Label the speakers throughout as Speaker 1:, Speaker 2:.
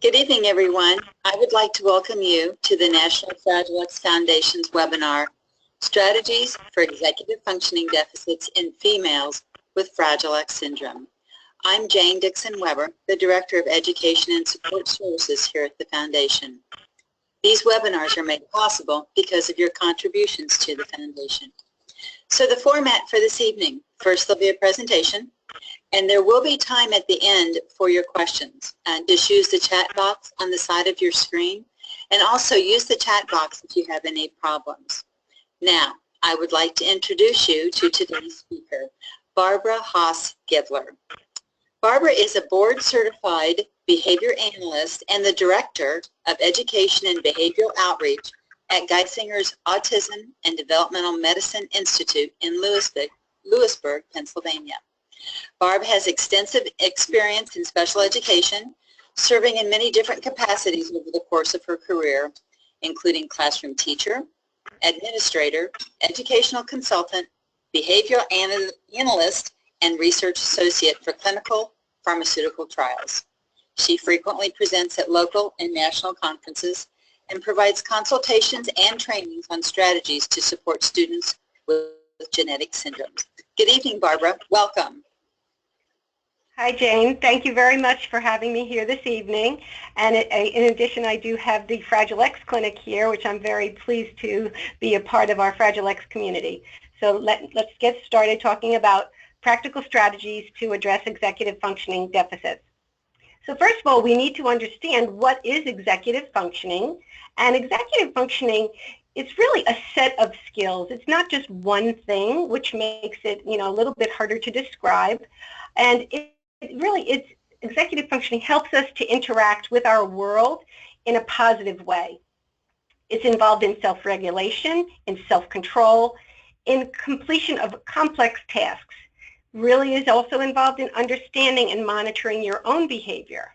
Speaker 1: Good evening, everyone. I would like to welcome you to the National Fragile X Foundation's webinar, Strategies for Executive Functioning Deficits in Females with Fragile X Syndrome. I'm Jane Dixon-Weber, the Director of Education and Support Services here at the Foundation. These webinars are made possible because of your contributions to the Foundation. So the format for this evening, first there'll be a presentation, and there will be time at the end for your questions. Just use the chat box on the side of your screen, and also use the chat box if you have any problems. Now, I would like to introduce you to today's speaker, Barbara Haas-Givler. Barbara is a board-certified behavior analyst and the Director of Education and Behavioral Outreach at Geisinger's Autism and Developmental Medicine Institute in Lewisburg, Pennsylvania. Barb has extensive experience in special education, serving in many different capacities over the course of her career, including classroom teacher, administrator, educational consultant, behavioral analyst, and research associate for clinical pharmaceutical trials. She frequently presents at local and national conferences and provides consultations and trainings on strategies to support students with genetic syndromes. Good evening, Barbara. Welcome.
Speaker 2: Hi, Jane. Thank you very much for having me here this evening. And in addition, I do have the Fragile X Clinic here, which I'm very pleased to be a part of our Fragile X community. So let's get started talking about practical strategies to address executive functioning deficits. So first of all, we need to understand what is executive functioning. And executive functioning, it's really a set of skills. It's not just one thing, which makes it, a little bit harder to describe. And it's executive functioning helps us to interact with our world in a positive way. It's involved in self-regulation, in self-control, in completion of complex tasks. Really is also involved in understanding and monitoring your own behavior.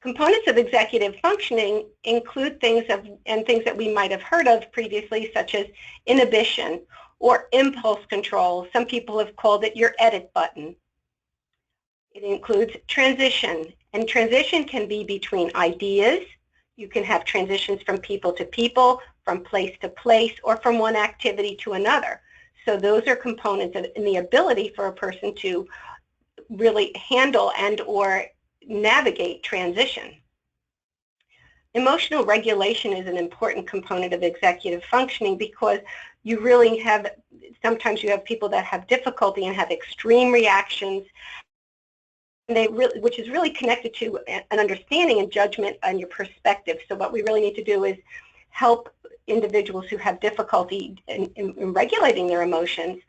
Speaker 2: Components of executive functioning include things that we might have heard of previously, such as inhibition or impulse control. Some people have called it your edit button. It includes transition, and transition can be between ideas. You can have transitions from people to people, from place to place, or from one activity to another. So those are components in the ability for a person to really handle and or navigate transition. Emotional regulation is an important component of executive functioning because you really have, sometimes you have people that have difficulty and have extreme reactions, which is really connected to an understanding and judgment on your perspective. So what we really need to do is help individuals who have difficulty in regulating their emotions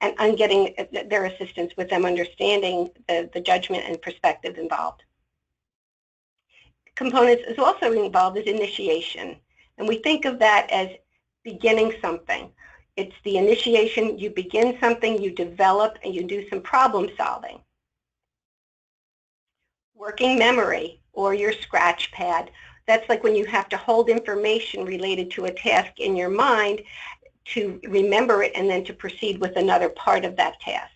Speaker 2: and getting their assistance with them understanding the judgment and perspective involved. Components is also involved is initiation, and we think of that as beginning something. It's the initiation, you begin something, you develop, and you do some problem solving. Working memory, or your scratch pad. That's like when you have to hold information related to a task in your mind to remember it and then to proceed with another part of that task.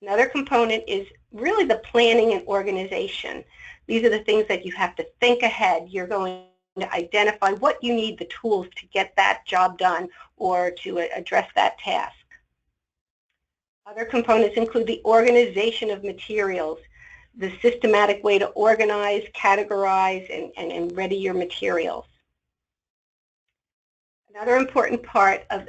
Speaker 2: Another component is really the planning and organization. These are the things that you have to think ahead. You're going to identify what you need, the tools to get that job done or to address that task. Other components include the organization of materials, the systematic way to organize, categorize, and ready your materials. Another important part of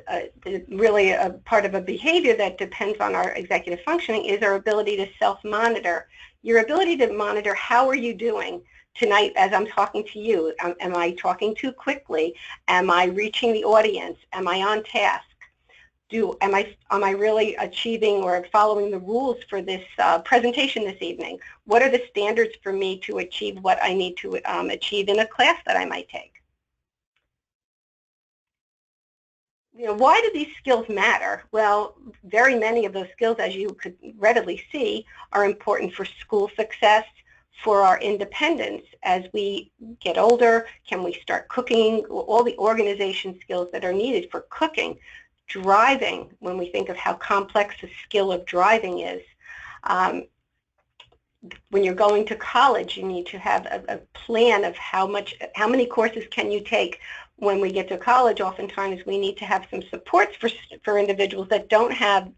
Speaker 2: really a part of a behavior that depends on our executive functioning is our ability to self-monitor. Your ability to monitor how are you doing tonight as I'm talking to you. Am I talking too quickly? Am I reaching the audience? Am I on task? Am I really achieving or following the rules for this presentation this evening? What are the standards for me to achieve what I need to achieve in a class that I might take? Why do these skills matter? Well, very many of those skills, as you could readily see, are important for school success, for our independence. As we get older, can we start cooking? All the organization skills that are needed for cooking. Driving, when we think of how complex the skill of driving is. When you're going to college, you need to have a plan of how many courses can you take. When we get to college, oftentimes we need to have some supports for individuals that don't have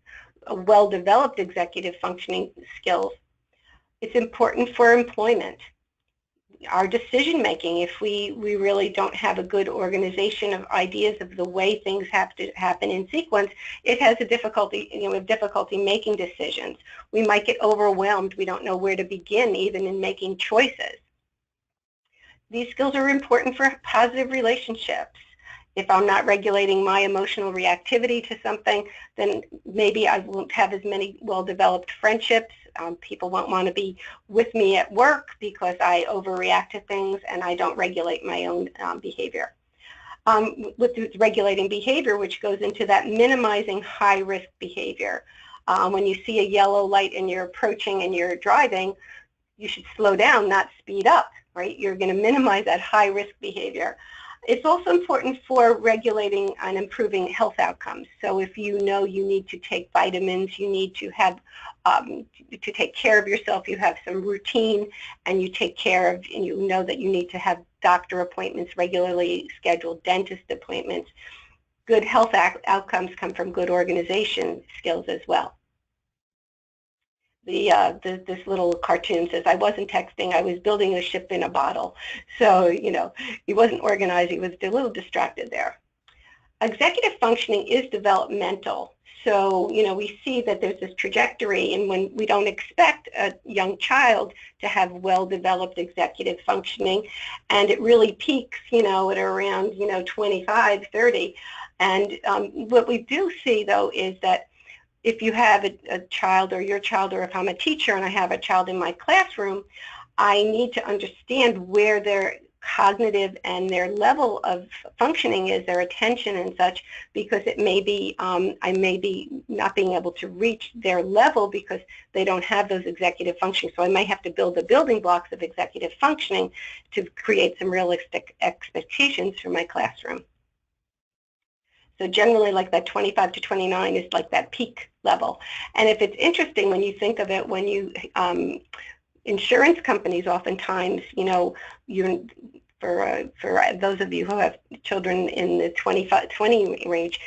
Speaker 2: a well-developed executive functioning skills. It's important for employment. Our decision making, if we really don't have a good organization of ideas of the way things have to happen in sequence, it has a difficulty, we have difficulty making decisions. We might get overwhelmed. We don't know where to begin even in making choices. These skills are important for positive relationships. If I'm not regulating my emotional reactivity to something, then maybe I won't have as many well-developed friendships. People won't want to be with me at work because I overreact to things and I don't regulate my own behavior. With regulating behavior, which goes into that minimizing high-risk behavior. When you see a yellow light and you're approaching and you're driving, you should slow down, not speed up, right? You're going to minimize that high-risk behavior. It's also important for regulating and improving health outcomes. So if you know you need to take vitamins, you need to have to take care of yourself, you have some routine, and you take care of, and you know that you need to have doctor appointments regularly, scheduled dentist appointments. Good health outcomes come from good organization skills as well. This little cartoon says, I wasn't texting, I was building a ship in a bottle. So, he wasn't organized, he was a little distracted there. Executive functioning is developmental. So, we see that there's this trajectory, and when we don't expect a young child to have well-developed executive functioning, and it really peaks, at around, 25, 30. And what we do see, though, is that if you have a child or your child, or if I'm a teacher and I have a child in my classroom, I need to understand where their cognitive and their level of functioning is, their attention and such, because it may be, I may be not being able to reach their level because they don't have those executive functions. So I might have to build the building blocks of executive functioning to create some realistic expectations for my classroom. So generally, like that 25 to 29 is like that peak level. And if it's interesting when you think of it, when you, insurance companies oftentimes, for those of you who have children in the 20 range,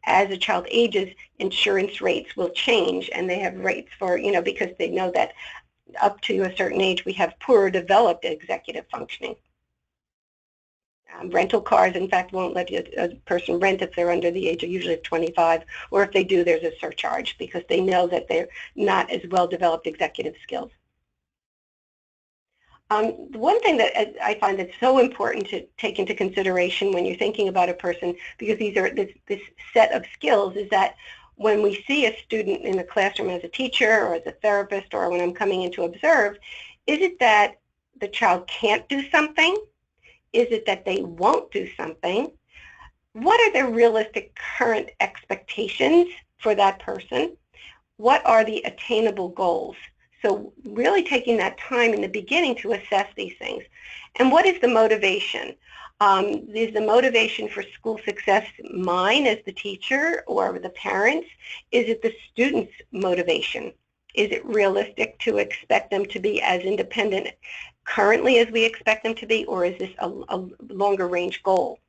Speaker 2: as a child ages, insurance rates will change, and they have rates for, because they know that up to a certain age we have poorer developed executive functioning. Rental cars, in fact, won't let a person rent if they're under the age of usually 25, or if they do, there's a surcharge because they know that they're not as well-developed executive skills. One thing that I find that's so important to take into consideration when you're thinking about a person, because these are this set of skills, is that when we see a student in the classroom as a teacher or as a therapist, or when I'm coming in to observe, is it that the child can't do something? Is it that they won't do something? What are the realistic current expectations for that person? What are the attainable goals? So really taking that time in the beginning to assess these things. And what is the motivation? Is the motivation for school success mine as the teacher or the parents? Is it the student's motivation? Is it realistic to expect them to be as independent currently as we expect them to be, or is this a longer range goal?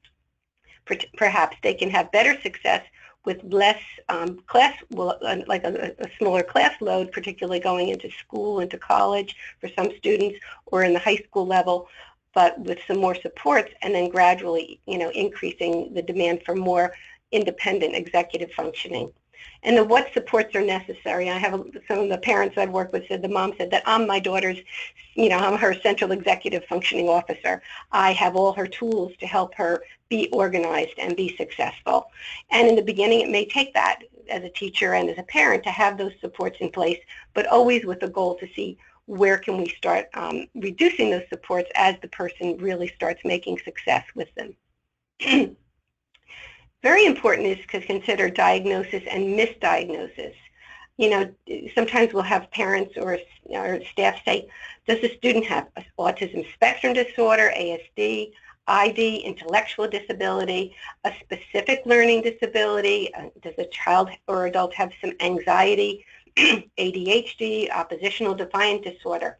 Speaker 2: Perhaps they can have better success with less like a smaller class load, particularly going into school, into college for some students, or in the high school level, but with some more supports, and then gradually, increasing the demand for more independent executive functioning. And what supports are necessary. I have some of the parents I've worked with said, the mom said that I'm my daughter's, I'm her central executive functioning officer. I have all her tools to help her be organized and be successful. And in the beginning, it may take that as a teacher and as a parent to have those supports in place, but always with the goal to see where can we start reducing those supports as the person really starts making success with them. Very important is to consider diagnosis and misdiagnosis. Sometimes we'll have parents or staff say, does the student have autism spectrum disorder, ASD, ID, intellectual disability, a specific learning disability? Does a child or adult have some anxiety ADHD, oppositional defiant disorder.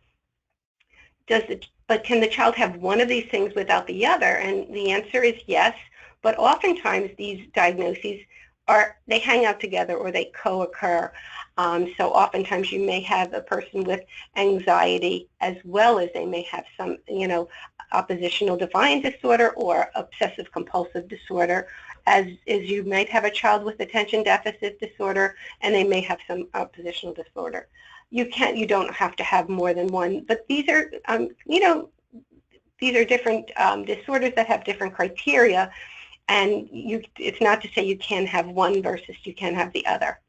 Speaker 2: But can the child have one of these things without the other? And the answer is yes, but oftentimes these diagnoses they hang out together or they co-occur. So oftentimes you may have a person with anxiety as well as they may have some, oppositional defiant disorder or obsessive compulsive disorder, as you might have a child with attention deficit disorder and they may have some oppositional disorder. You don't have to have more than one, but these are, these are different disorders that have different criteria, and it's not to say you can have one versus you can have the other.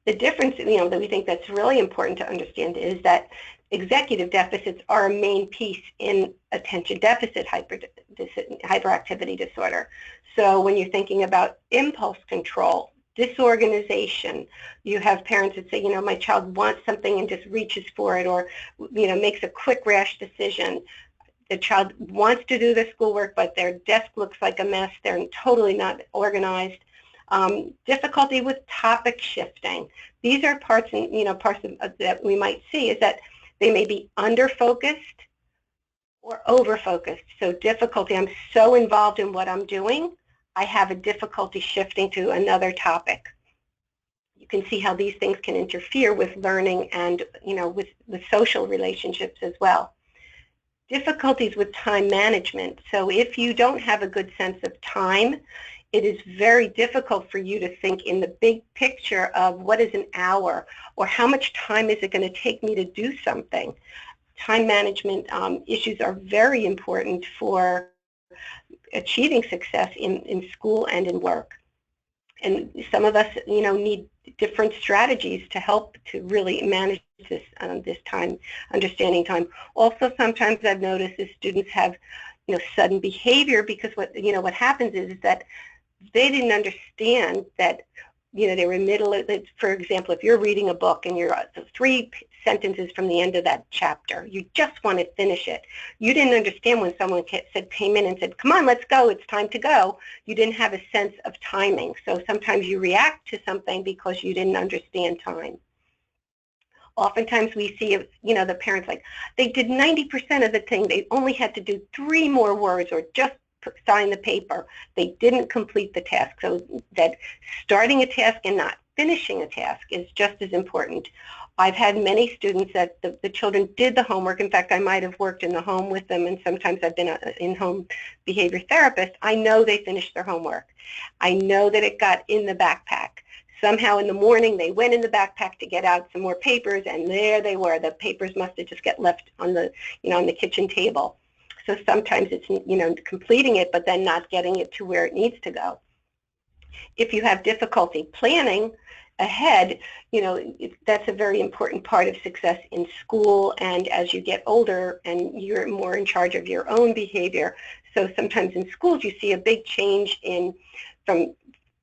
Speaker 2: The difference, that we think that's really important to understand is that executive deficits are a main piece in attention deficit hyperactivity disorder. So when you're thinking about impulse control, disorganization, you have parents that say, my child wants something and just reaches for it, or, makes a quick, rash decision. The child wants to do their schoolwork, but their desk looks like a mess. They're totally not organized. Difficulty with topic shifting. These are parts that we might see is that they may be under-focused or over-focused. So difficulty, I'm so involved in what I'm doing, I have a difficulty shifting to another topic. You can see how these things can interfere with learning and, with social relationships as well. Difficulties with time management. So if you don't have a good sense of time, it is very difficult for you to think in the big picture of what is an hour or how much time is it going to take me to do something. Time management issues are very important for achieving success in school and in work. And some of us, need different strategies to help to really manage this time, understanding time. Also, sometimes I've noticed that students have, sudden behavior because what happens is that they didn't understand that, they were middle of it. For example, if you're reading a book and you're 3 sentences from the end of that chapter, you just want to finish it. You didn't understand when someone came in and said, come on, let's go, it's time to go. You didn't have a sense of timing. So sometimes you react to something because you didn't understand time. Oftentimes we see, the parents they did 90% of the thing. They only had to do 3 more words or just sign the paper. They didn't complete the task. So that starting a task and not finishing a task is just as important. I've had many students that the children did the homework. In fact, I might have worked in the home with them, and sometimes I've been an in-home behavior therapist. I know they finished their homework. I know that it got in the backpack. Somehow in the morning they went in the backpack to get out some more papers, and there they were. The papers must have just got left on the, on the kitchen table. So sometimes it's, completing it, but then not getting it to where it needs to go. If you have difficulty planning ahead, that's a very important part of success in school and as you get older and you're more in charge of your own behavior. So sometimes in schools you see a big change from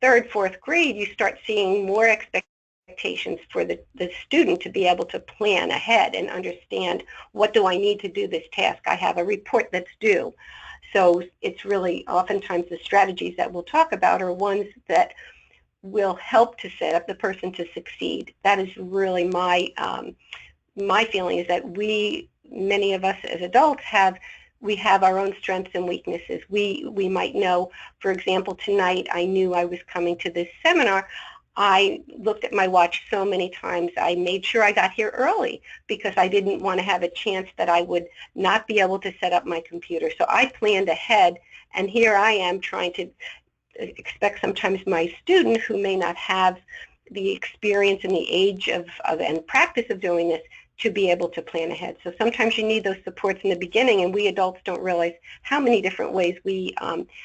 Speaker 2: 3rd, 4th grade, you start seeing more expectations for the student to be able to plan ahead and understand, what do I need to do this task? I have a report that's due. So it's really oftentimes the strategies that we'll talk about are ones that will help to set up the person to succeed. That is really my feeling, is that many of us as adults we have our own strengths and weaknesses. We might know, for example, tonight I knew I was coming to this seminar. I looked at my watch so many times. I made sure I got here early because I didn't want to have a chance that I would not be able to set up my computer. So I planned ahead, and here I am trying to expect sometimes my student who may not have the experience and the age and practice of doing this to be able to plan ahead. So sometimes you need those supports in the beginning, and we adults don't realize how many different ways we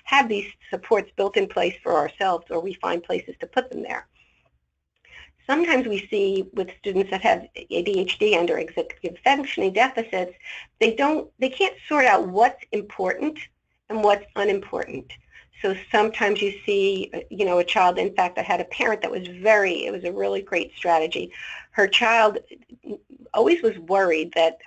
Speaker 2: have these supports built in place for ourselves, or we find places to put them there. Sometimes we see with students that have ADHD and or executive functioning deficits, they can't sort out what's important and what's unimportant. So sometimes you see, a child, in fact, I had a parent that was it was a really great strategy. her child always was worried that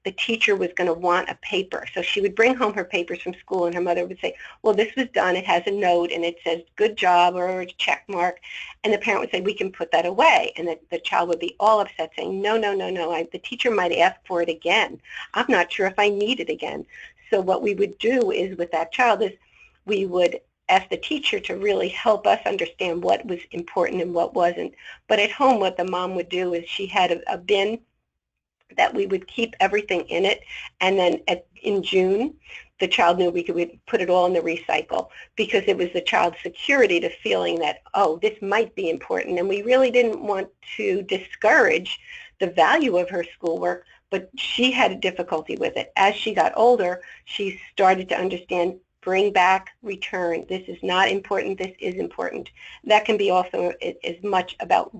Speaker 2: the teacher was going to want a paper. So she would bring home her papers from school, and her mother would say, well, this was done. It has a note, and it says good job or a check mark. And the parent would say, we can put that away. And the child would be all upset, saying, no, no, no, no. The teacher might ask for it again. I'm not sure if I need it again. So what we would do is with that child is we would ask the teacher to really help us understand what was important and what wasn't. But at home, what the mom would do is she had a bin that we would keep everything in it, and then in June, the child knew we could put it all in the recycle, because it was the child's security to feeling that, oh, this might be important, and we really didn't want to discourage the value of her schoolwork, but she had a difficulty with it. As she got older, she started to understand, bring back, return. This is not important. This is important. That can be also as much about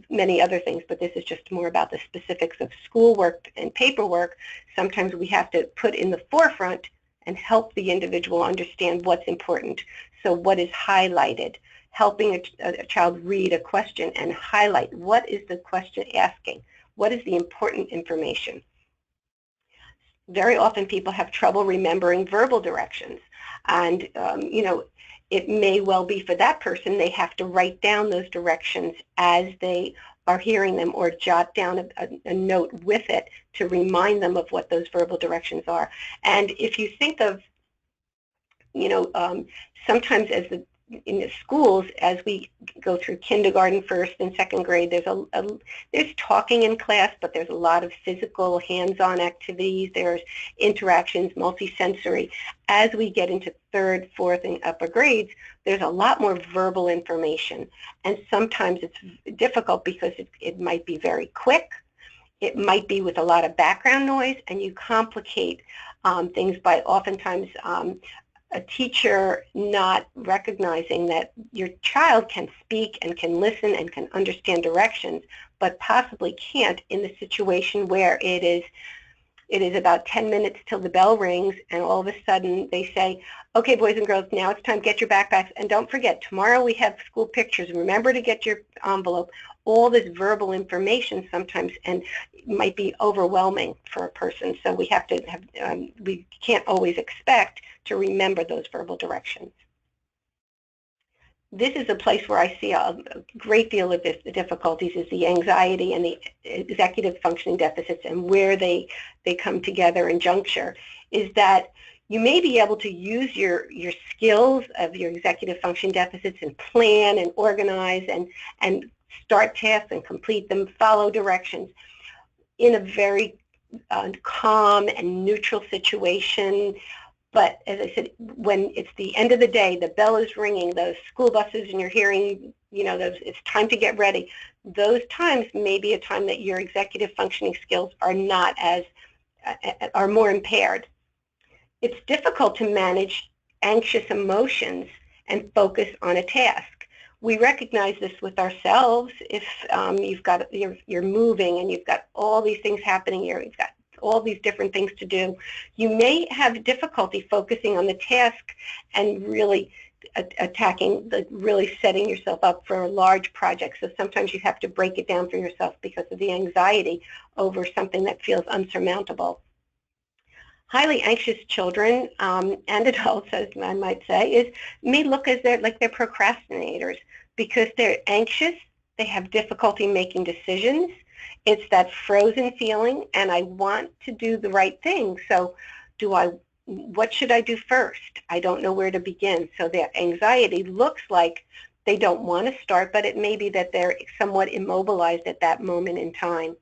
Speaker 2: many other things, but this is just more about the specifics of schoolwork and paperwork. Sometimes we have to put in the forefront and help the individual understand what's important. So what is highlighted? Helping a child read a question and highlight what is the question asking? What is the important information? Very often people have trouble remembering verbal directions, and it may well be for that person they have to write down those directions as they are hearing them, or jot down a note with it to remind them of what those verbal directions are. And if you think of, sometimes in the schools, as we go through kindergarten, first and second grade, there's talking in class, but there's a lot of physical, hands-on activities. There's interactions, multisensory. As we get into third, fourth, and upper grades, there's a lot more verbal information, and sometimes it's difficult because it might be very quick. It might be with a lot of background noise, and you complicate things by oftentimes a teacher not recognizing that your child can speak and can listen and can understand directions, but possibly can't in the situation where it is about 10 minutes till the bell rings, and all of a sudden they say, okay, boys and girls, now it's time to get your backpacks, and don't forget, tomorrow we have school pictures. Remember to get your envelope. All this verbal information sometimes and might be overwhelming for a person, so we have to have, we can't always expect to remember those verbal directions. This is a place where I see a great deal of the difficulties, is the anxiety and the executive functioning deficits, and where they come together in juncture is that you may be able to use your skills of your executive function deficits and plan and organize and start tasks and complete them, follow directions in a very calm and neutral situation. But as I said, when it's the end of the day, the bell is ringing, those school buses, and you're hearing, it's time to get ready. Those times may be a time that your executive functioning skills are not are more impaired. It's difficult to manage anxious emotions and focus on a task. We recognize this with ourselves. If you're moving and you've got all these things happening here, you've got all these different things to do, you may have difficulty focusing on the task and really attacking, really setting yourself up for a large project. So sometimes you have to break it down for yourself because of the anxiety over something that feels unsurmountable. Highly anxious children and adults, as I might say, may look as they're procrastinators because they're anxious, they have difficulty making decisions. It's that frozen feeling, and I want to do the right thing. So what should I do first? I don't know where to begin. So their anxiety looks like they don't want to start, but it may be that they're somewhat immobilized at that moment in time.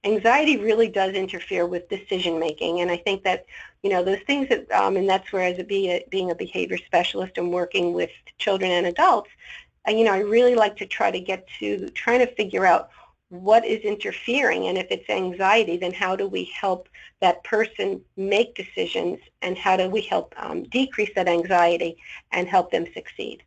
Speaker 2: Anxiety really does interfere with decision making, and I think that those things that and that's where, as being a behavior specialist and working with children and adults, I really like to try to get to trying to figure out what is interfering, and if it's anxiety, then how do we help that person make decisions, and how do we help decrease that anxiety and help them succeed.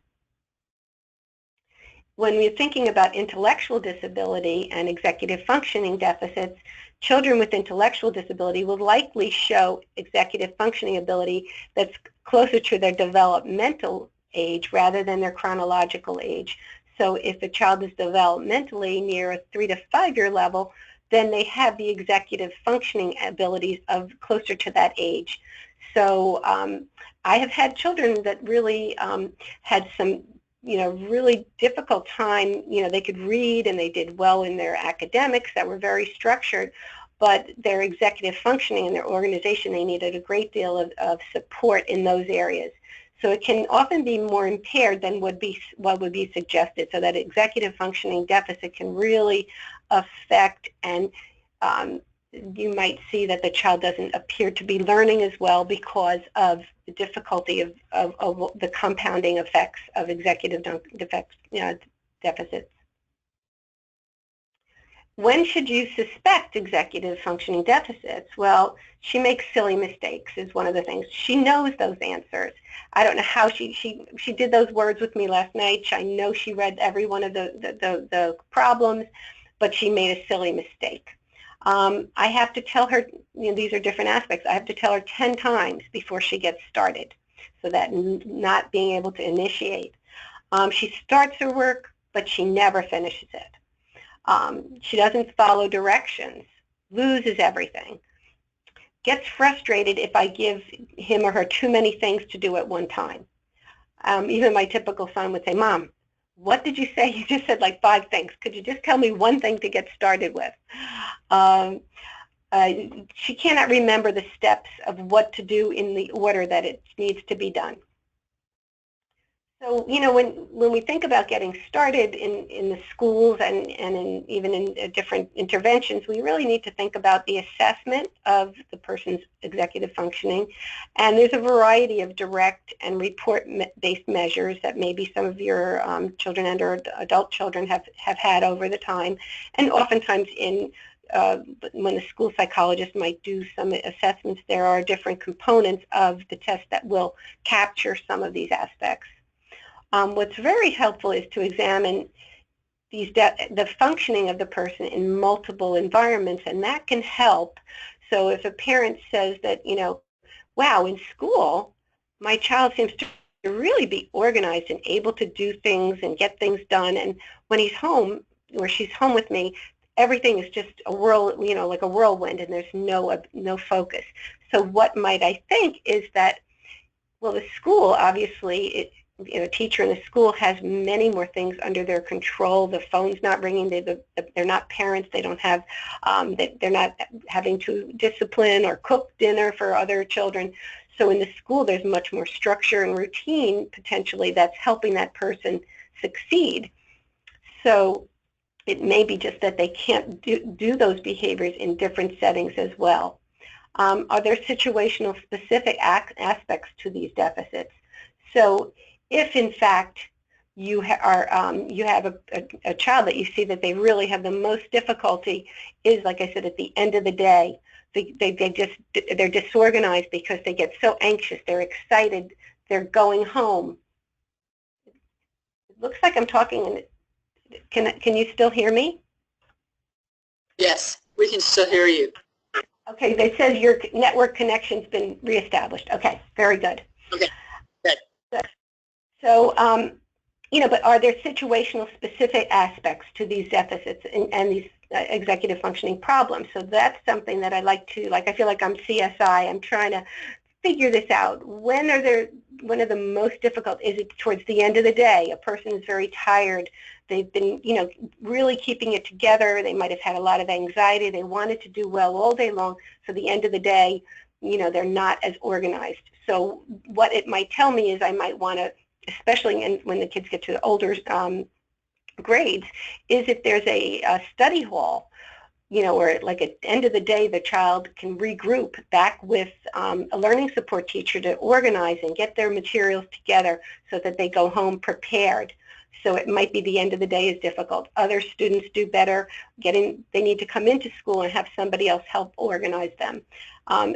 Speaker 2: When we're thinking about intellectual disability and executive functioning deficits, children with intellectual disability will likely show executive functioning ability that's closer to their developmental age rather than their chronological age. So if a child is developmentally near a 3 to 5 year level, then they have the executive functioning abilities of closer to that age. So I have had children that really had some, really difficult time. They could read and they did well in their academics that were very structured, but their executive functioning and their organization, they needed a great deal of support in those areas. So it can often be more impaired than what would be suggested. So that executive functioning deficit can really affect, and you might see that the child doesn't appear to be learning as well because of the difficulty of the compounding effects of executive deficits. When should you suspect executive functioning deficits? Well, she makes silly mistakes is one of the things. She knows those answers. I don't know how she did those words with me last night. I know she read every one of the problems, but she made a silly mistake. I have to tell her, these are different aspects. I have to tell her 10 times before she gets started, so that not being able to initiate. She starts her work, but she never finishes it. She doesn't follow directions, loses everything, gets frustrated if I give him or her too many things to do at one time. Even my typical son would say, "Mom, what did you say? You just said like 5 things. Could you just tell me one thing to get started with?" She cannot remember the steps of what to do in the order that it needs to be done. So, when we think about getting started in the schools and even in different interventions, we really need to think about the assessment of the person's executive functioning. And there's a variety of direct and report-based measures that maybe some of your children and or adult children have had over the time. And oftentimes when the school psychologist might do some assessments, there are different components of the test that will capture some of these aspects. What's very helpful is to examine the functioning of the person in multiple environments, and that can help. So if a parent says that, wow, in school, my child seems to really be organized and able to do things and get things done, and when he's home or she's home with me, everything is just a like a whirlwind, and there's no focus. So what might I think is that, well, the school, obviously, a teacher in the school has many more things under their control. The phone's not ringing. They're not parents. They don't have. They're not having to discipline or cook dinner for other children. So in the school, there's much more structure and routine potentially that's helping that person succeed. So it may be just that they can't do those behaviors in different settings as well. Are there situational specific aspects to these deficits? So if, in fact, you have a child that you see that they really have the most difficulty is, like I said, at the end of the day, they're disorganized because they get so anxious, they're excited, they're going home. It looks like I'm talking. Can you still hear me?
Speaker 1: Yes, we can still hear you.
Speaker 2: Okay, they said your network connection's been reestablished. Okay, very good.
Speaker 1: Okay, good.
Speaker 2: So, but are there situational specific aspects to these deficits and these executive functioning problems? So that's something that I like to, I feel like I'm CSI. I'm trying to figure this out. When are one of the most difficult? Is it towards the end of the day? A person is very tired. They've been, really keeping it together. They might have had a lot of anxiety. They wanted to do well all day long. So the end of the day, they're not as organized. So what it might tell me is I might want to, especially when the kids get to older grades, is if there's a study hall, where like at the end of the day the child can regroup back with a learning support teacher to organize and get their materials together so that they go home prepared. So it might be the end of the day is difficult. Other students do better they need to come into school and have somebody else help organize them.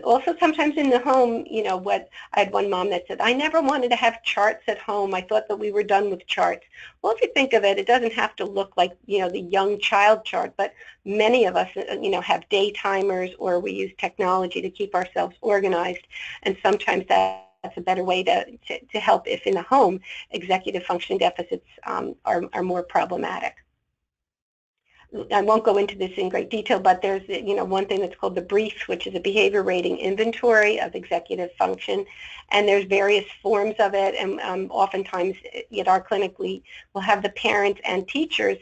Speaker 2: Also, sometimes in the home, I had one mom that said, I never wanted to have charts at home. I thought that we were done with charts. Well, if you think of it, it doesn't have to look like, the young child chart, but many of us, have day timers, or we use technology to keep ourselves organized, and sometimes that a better way to help if in the home executive functioning deficits are more problematic. I won't go into this in great detail, but there's one thing that's called the brief, which is a behavior rating inventory of executive function, and there's various forms of it, and oftentimes at our clinic we will have the parents and teachers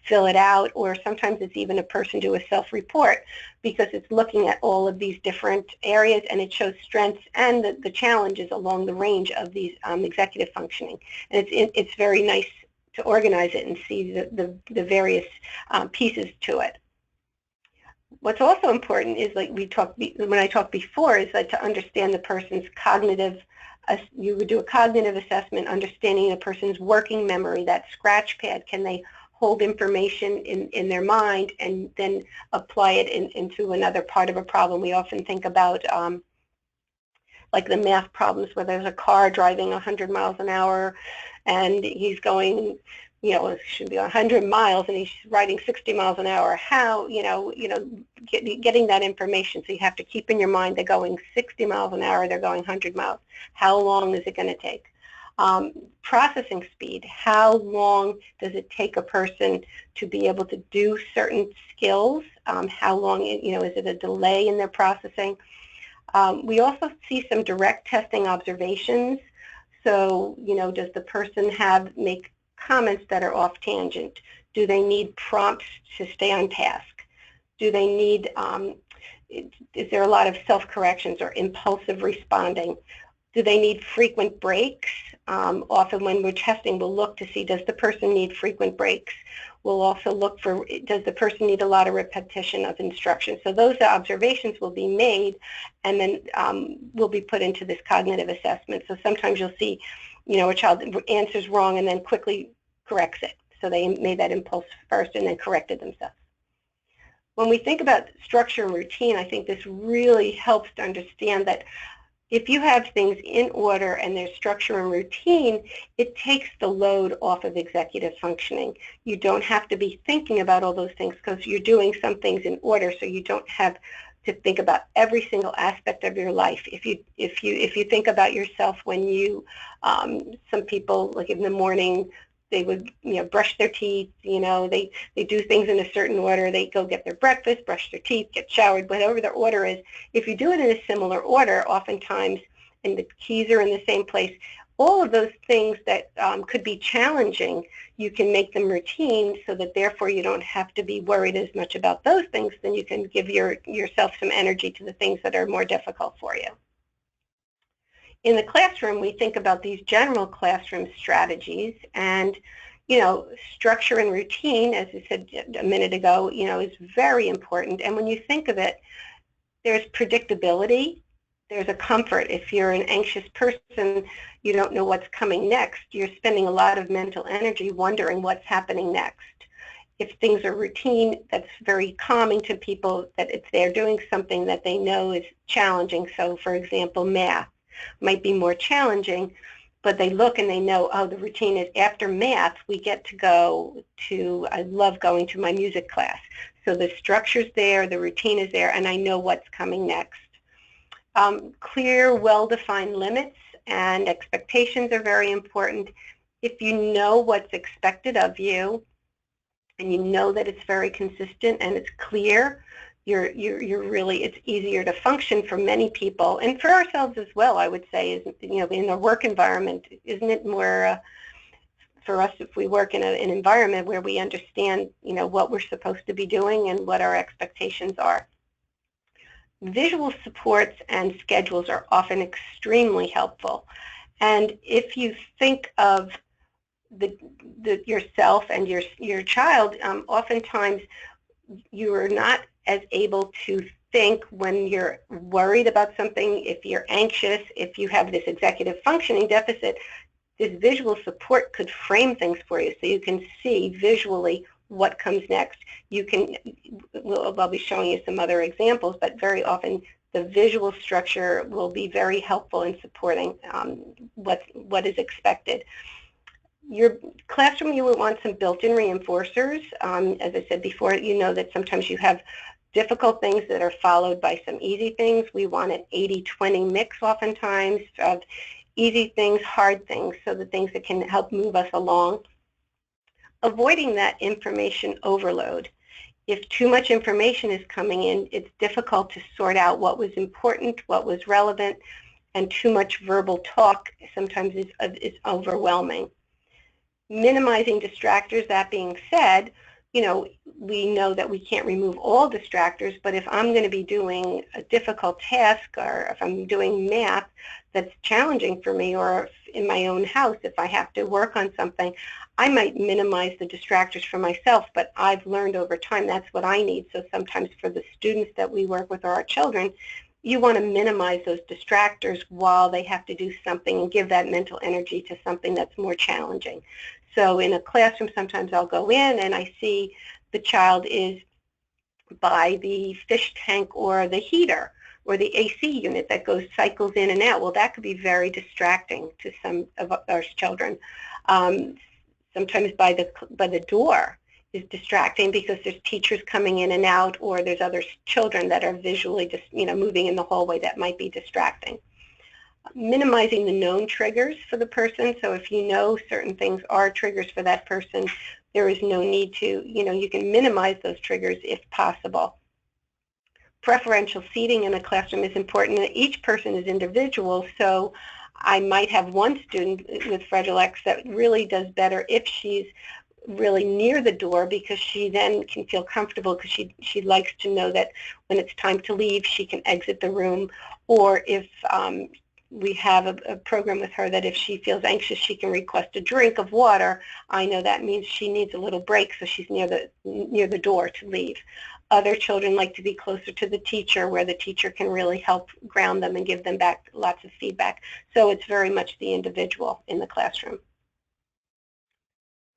Speaker 2: fill it out, or sometimes it's even a person do a self-report, because it's looking at all of these different areas, and it shows strengths and the challenges along the range of these executive functioning, and it's very nice to organize it and see the various pieces to it. What's also important is, like when I talked before, is that to understand the person's cognitive, you would do a cognitive assessment, understanding a person's working memory, that scratch pad, can they hold information in their mind and then apply it into another part of a problem. We often think about like the math problems where there's a car driving 100 miles an hour and he's going, it should be 100 miles and he's riding 60 miles an hour. How, getting that information. So you have to keep in your mind they're going 60 miles an hour, they're going 100 miles. How long is it going to take? Processing speed. How long does it take a person to be able to do certain skills? How long, is it a delay in their processing? We also see some direct testing observations. So, does the person make comments that are off tangent? Do they need prompts to stay on task? Do they need, is there a lot of self-corrections or impulsive responding? Do they need frequent breaks? Often when we're testing, we'll look to see, does the person need frequent breaks? We'll also look for, does the person need a lot of repetition of instruction? So those observations will be made and then will be put into this cognitive assessment. So sometimes you'll see, a child answers wrong and then quickly corrects it. So they made that impulse first and then corrected themselves. When we think about structure and routine, I think this really helps to understand that if you have things in order and there's structure and routine, it takes the load off of executive functioning. You don't have to be thinking about all those things because you're doing some things in order, so you don't have to think about every single aspect of your life. If you think about yourself when you, some people, like in the morning, they would brush their teeth, they do things in a certain order. They go get their breakfast, brush their teeth, get showered, whatever their order is. If you do it in a similar order, oftentimes, and the keys are in the same place, all of those things that could be challenging, you can make them routine so that therefore you don't have to be worried as much about those things. Then you can give yourself some energy to the things that are more difficult for you. In the classroom, we think about these general classroom strategies, and structure and routine, as I said a minute ago, is very important. And when you think of it, there's predictability, there's a comfort. If you're an anxious person, you don't know what's coming next. You're spending a lot of mental energy wondering what's happening next. If things are routine, that's very calming to people, that they're doing something that they know is challenging. So, for example, math might be more challenging, but they look and they know, oh, the routine is after math, we get to go to, I love going to my music class. So the structure's there, the routine is there, and I know what's coming next. Clear, well-defined limits and expectations are very important. If you know what's expected of you, and you know that it's very consistent and it's clear, you're really, it's easier to function for many people, and for ourselves as well, I would say, is, in a work environment, isn't it more, for us, if we work in an environment where we understand, what we're supposed to be doing and what our expectations are. Visual supports and schedules are often extremely helpful, and if you think of yourself and your child, oftentimes you are not as able to think when you're worried about something. If you're anxious, if you have this executive functioning deficit, this visual support could frame things for you so you can see visually what comes next. I'll be showing you some other examples, but very often the visual structure will be very helpful in supporting what is expected. Your classroom, you will want some built-in reinforcers. As I said before, that sometimes you have difficult things that are followed by some easy things. We want an 80-20 mix oftentimes of easy things, hard things, so the things that can help move us along. Avoiding that information overload. If too much information is coming in, it's difficult to sort out what was important, what was relevant, and too much verbal talk sometimes is overwhelming. Minimizing distractors, that being said, we know that we can't remove all distractors, but if I'm going to be doing a difficult task, or if I'm doing math that's challenging for me, or in my own house, if I have to work on something, I might minimize the distractors for myself, but I've learned over time that's what I need. So sometimes for the students that we work with or our children, you want to minimize those distractors while they have to do something and give that mental energy to something that's more challenging. So in a classroom, sometimes I'll go in and I see the child is by the fish tank or the heater or the AC unit that cycles in and out. Well, that could be very distracting to some of our children. Sometimes by the door is distracting because there's teachers coming in and out, or there's other children that are visually just moving in the hallway that might be distracting. Minimizing the known triggers for the person. So if you know certain things are triggers for that person, there is no need to, you can minimize those triggers if possible. Preferential seating in a classroom is important. Each person is individual, so I might have one student with Fragile X that really does better if she's really near the door, because she then can feel comfortable, because she likes to know that when it's time to leave, she can exit the room. Or if we have a program with her that if she feels anxious, she can request a drink of water. I know that means she needs a little break, so she's near the door to leave. Other children like to be closer to the teacher, where the teacher can really help ground them and give them back lots of feedback. So it's very much the individual in the classroom.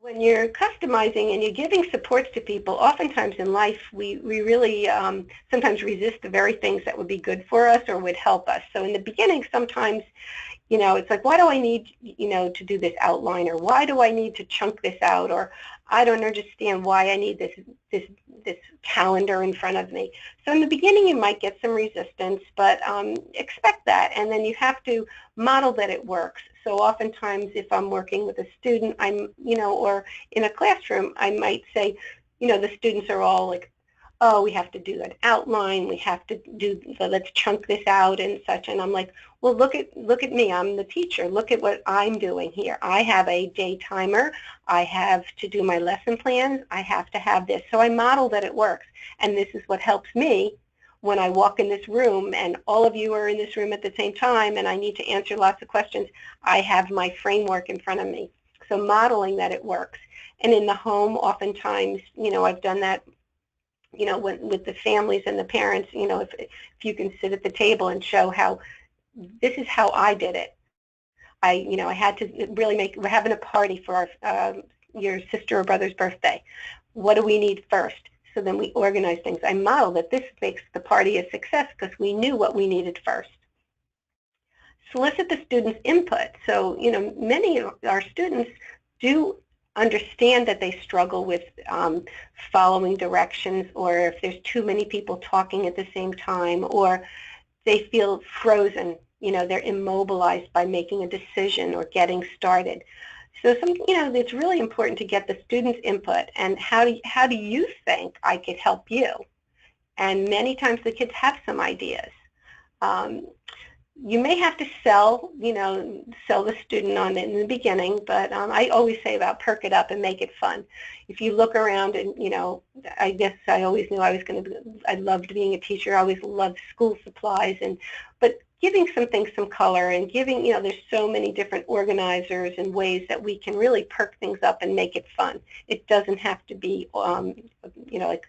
Speaker 2: When you're customizing and you're giving supports to people, oftentimes in life we really sometimes resist the very things that would be good for us or would help us. So in the beginning, sometimes it's like, why do I need to do this outline, or why do I need to chunk this out, or I don't understand why I need this calendar in front of me. So in the beginning you might get some resistance, but expect that, and then you have to model that it works. So oftentimes if I'm working with a student, or in a classroom, I might say, the students are all like, oh, we have to do an outline, we have to do, let's chunk this out and such. And I'm like, well, look at me, I'm the teacher, look at what I'm doing here. I have a day timer, I have to do my lesson plans, I have to have this. So I model that it works, and this is what helps me when I walk in this room and all of you are in this room at the same time and I need to answer lots of questions. I have my framework in front of me. So modeling that it works. And in the home, oftentimes, I've done that, with the families and the parents, if you can sit at the table and show how this is how I did it. I had to really we're having a party for your sister or brother's birthday. What do we need first? So then we organize things. I model that this makes the party a success because we knew what we needed first. Solicit the students' input. So, many of our students do understand that they struggle with following directions, or if there's too many people talking at the same time, or they feel frozen, they're immobilized by making a decision or getting started. So it's really important to get the students' input and how do you think I could help you? And many times the kids have some ideas. You may have to sell the student on it in the beginning, but I always say about perk it up and make it fun. If you look around and, I guess I always knew I loved being a teacher. I always loved school supplies, but giving some things some color and giving, there's so many different organizers and ways that we can really perk things up and make it fun. It doesn't have to be, like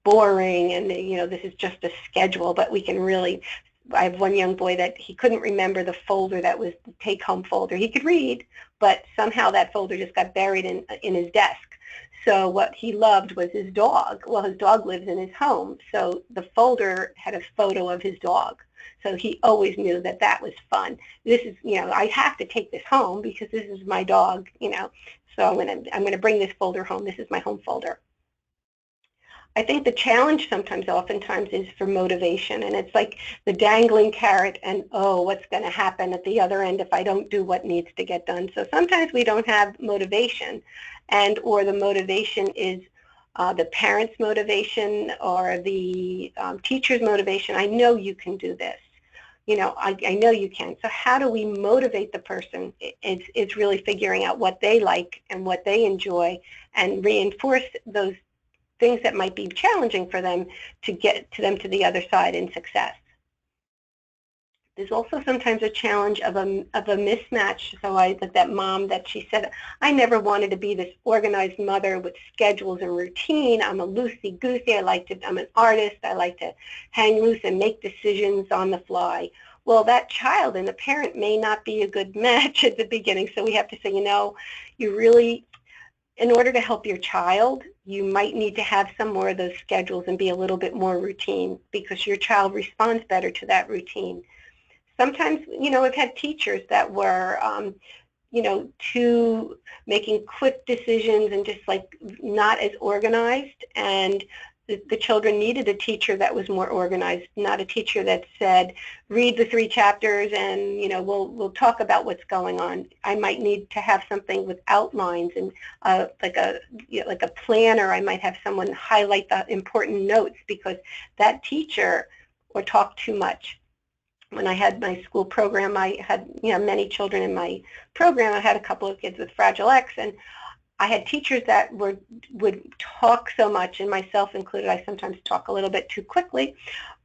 Speaker 2: boring and, this is just a schedule, but we can really, I have one young boy that he couldn't remember the folder that was the take-home folder. He could read, but somehow that folder just got buried in his desk. So what he loved was his dog. Well, his dog lives in his home, so the folder had a photo of his dog. So he always knew that that was fun. This is, I have to take this home because this is my dog, so I'm going to bring this folder home. This is my home folder. I think the challenge oftentimes is for motivation, and it's like the dangling carrot and, oh, what's going to happen at the other end if I don't do what needs to get done. So sometimes we don't have motivation, or the motivation is the parent's motivation or the teacher's motivation. I know you can do this. I know you can. So how do we motivate the person? It's really figuring out what they like and what they enjoy and reinforce those things that might be challenging for them to get to them to the other side in success. There's also sometimes a challenge of a mismatch. So like that mom that she said, I never wanted to be this organized mother with schedules and routine. I'm a loosey-goosey. I'm an artist. I like to hang loose and make decisions on the fly. Well, that child and the parent may not be a good match at the beginning. So we have to say, you really, in order to help your child, you might need to have some more of those schedules and be a little bit more routine, because your child responds better to that routine. Sometimes, I've had teachers that were, too making quick decisions and just like not as organized, and the children needed a teacher that was more organized, not a teacher that said, read the 3 chapters and, we'll talk about what's going on. I might need to have something with outlines and like a planner. I might have someone highlight the important notes because that teacher or talk too much. When I had my school program, I had many children in my program. I had a couple of kids with Fragile X, and I had teachers that would talk so much, and myself included. I sometimes talk a little bit too quickly,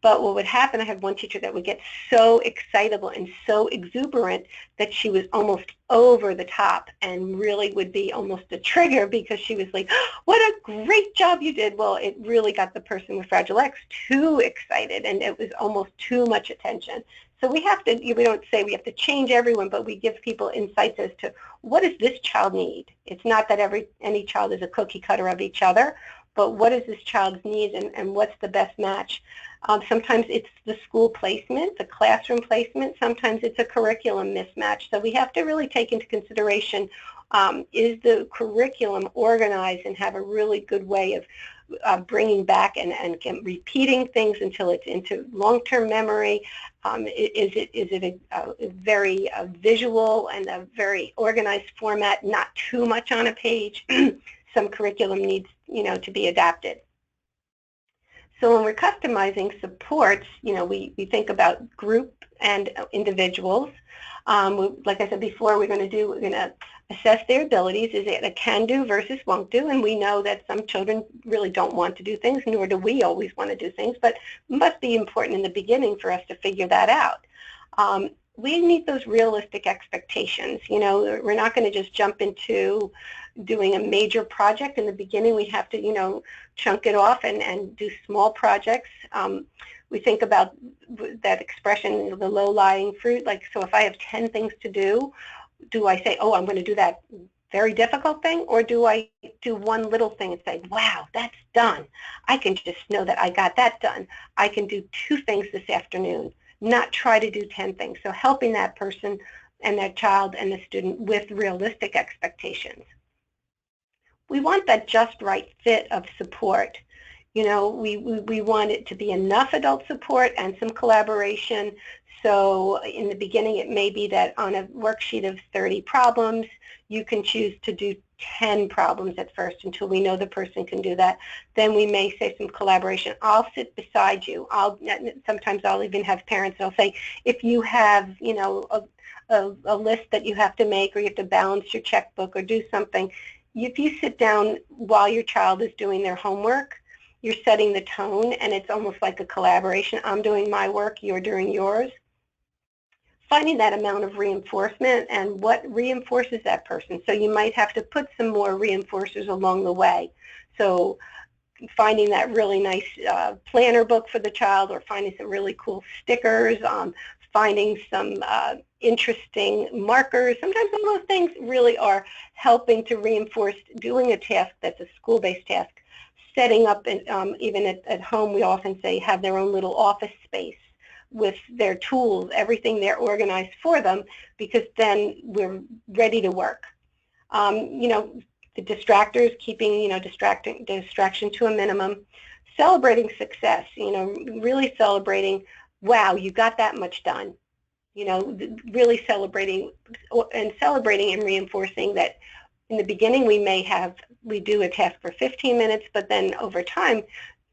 Speaker 2: but what would happen, I had one teacher that would get so excitable and so exuberant that she was almost over the top and really would be almost a trigger, because she was like, what a great job you did. Well, it really got the person with Fragile X too excited, and it was almost too much attention. So we don't say we have to change everyone, but we give people insights as to what does this child need. It's not that any child is a cookie cutter of each other, but what is this child's needs and what's the best match? Sometimes it's the school placement, the classroom placement. Sometimes it's a curriculum mismatch. So we have to really take into consideration, is the curriculum organized and have a really good way of bringing back and repeating things until it's into long-term memory? Is it a very visual and a very organized format, not too much on a page? Some curriculum needs, to be adapted. So when we're customizing supports, we think about group and individuals. Like I said before, we're going to assess their abilities. Is it a can do versus won't do? And we know that some children really don't want to do things, nor do we always want to do things, but it must be important in the beginning for us to figure that out. We need those realistic expectations. We're not going to just jump into doing a major project in the beginning. We have to, chunk it off and do small projects. We think about that expression, the low-lying fruit. Like, so if I have 10 things to do I say, oh, I'm going to do that very difficult thing, or do I do one little thing and say, wow, that's done. I can just know that I got that done. I can do 2 things this afternoon, not try to do 10 things. So helping that person and that child and the student with realistic expectations. We want that just right fit of support. We want it to be enough adult support and some collaboration. So in the beginning, it may be that on a worksheet of 30 problems, you can choose to do 10 problems at first until we know the person can do that. Then we may say some collaboration. I'll sit beside you. Sometimes I'll even have parents that'll say, if you have, a list that you have to make, or you have to balance your checkbook or do something, if you sit down while your child is doing their homework, you're setting the tone, and it's almost like a collaboration. I'm doing my work, you're doing yours. Finding that amount of reinforcement and what reinforces that person. So you might have to put some more reinforcers along the way. So finding that really nice planner book for the child, or finding some really cool stickers, finding some interesting markers. Sometimes all those things really are helping to reinforce doing a task that's a school-based task. Setting up, even at home, we often say have their own little office space with their tools, everything there organized for them, because then we're ready to work. The distractors, keeping distraction to a minimum. celebrating success, really celebrating, wow, you got that much done. Really celebrating and reinforcing that in the beginning we do a task for 15 minutes, but then over time,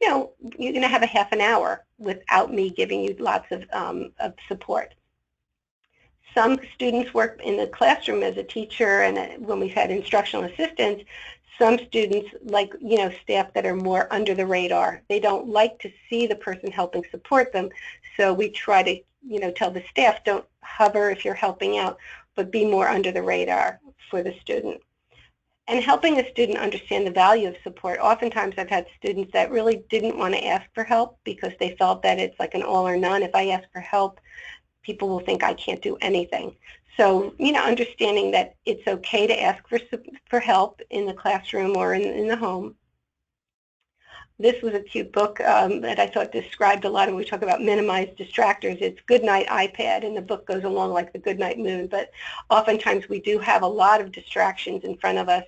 Speaker 2: you're going to have a half an hour without me giving you lots of support. Some students work in the classroom as a teacher, and when we've had instructional assistants, some students like, staff that are more under the radar. They don't like to see the person helping support them, so we try to, tell the staff, don't hover if you're helping out, but be more under the radar for the student. And helping a student understand the value of support. Oftentimes I've had students that really didn't want to ask for help because they felt that it's like an all or none. If I ask for help, people will think I can't do anything. So, understanding that it's okay to ask for help in the classroom or in the home. This was a cute book that I thought described a lot of when we talk about minimize distractors. It's Goodnight iPad, and the book goes along like the Goodnight Moon, but oftentimes we do have a lot of distractions in front of us.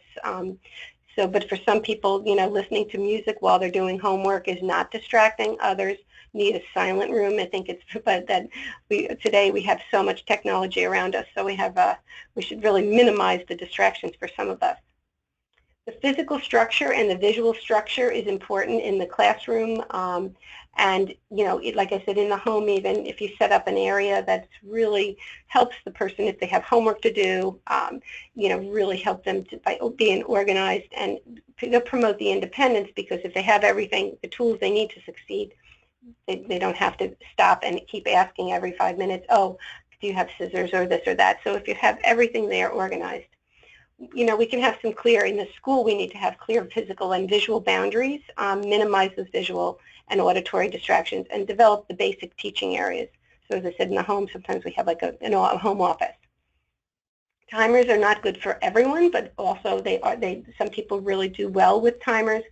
Speaker 2: But for some people, listening to music while they're doing homework is not distracting. Others need a silent room. I think today we have so much technology around us, so we should really minimize the distractions for some of us. The physical structure and the visual structure is important in the classroom, and like I said, in the home, even if you set up an area that really helps the person if they have homework to do, really help them by being organized, and promote the independence, because if they have everything, the tools they need to succeed, they don't have to stop and keep asking every 5 minutes, oh, do you have scissors or this or that? So if you have everything there organized, we can have some clear, in the school we need to have clear physical and visual boundaries, minimize those visual and auditory distractions, and develop the basic teaching areas. So as I said, in the home, sometimes we have like a home office. Timers are not good for everyone, but also some people really do well with timers.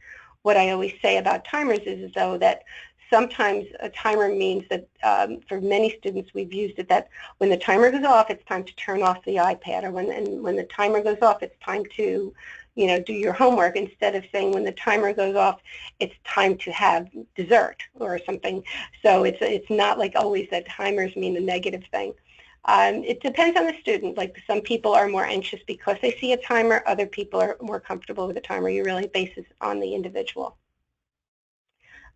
Speaker 2: What I always say about timers is though that sometimes a timer means that for many students we've used it that when the timer goes off, it's time to turn off the iPad, or when the timer goes off, it's time to do your homework, instead of saying when the timer goes off, it's time to have dessert or something. So it's not like always that timers mean a negative thing. It depends on the student. Like some people are more anxious because they see a timer, other people are more comfortable with a timer. You really base it on the individual.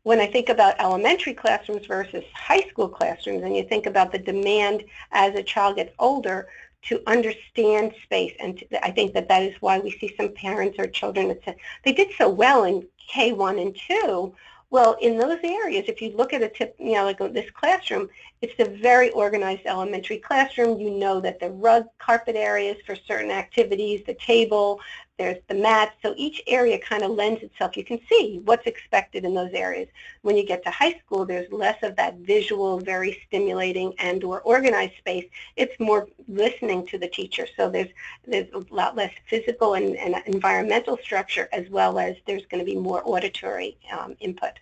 Speaker 2: When I think about elementary classrooms versus high school classrooms, and you think about the demand as a child gets older to understand space, and I think that is why we see some parents or children that say they did so well in K1 and 2. Well, in those areas, if you look at like this classroom, it's a very organized elementary classroom. You know that the rug carpet areas for certain activities, the table, there's the mats. So each area kind of lends itself. You can see what's expected in those areas. When you get to high school, there's less of that visual, very stimulating and or organized space. It's more listening to the teacher. So there's a lot less physical and environmental structure, as well as there's going to be more auditory input.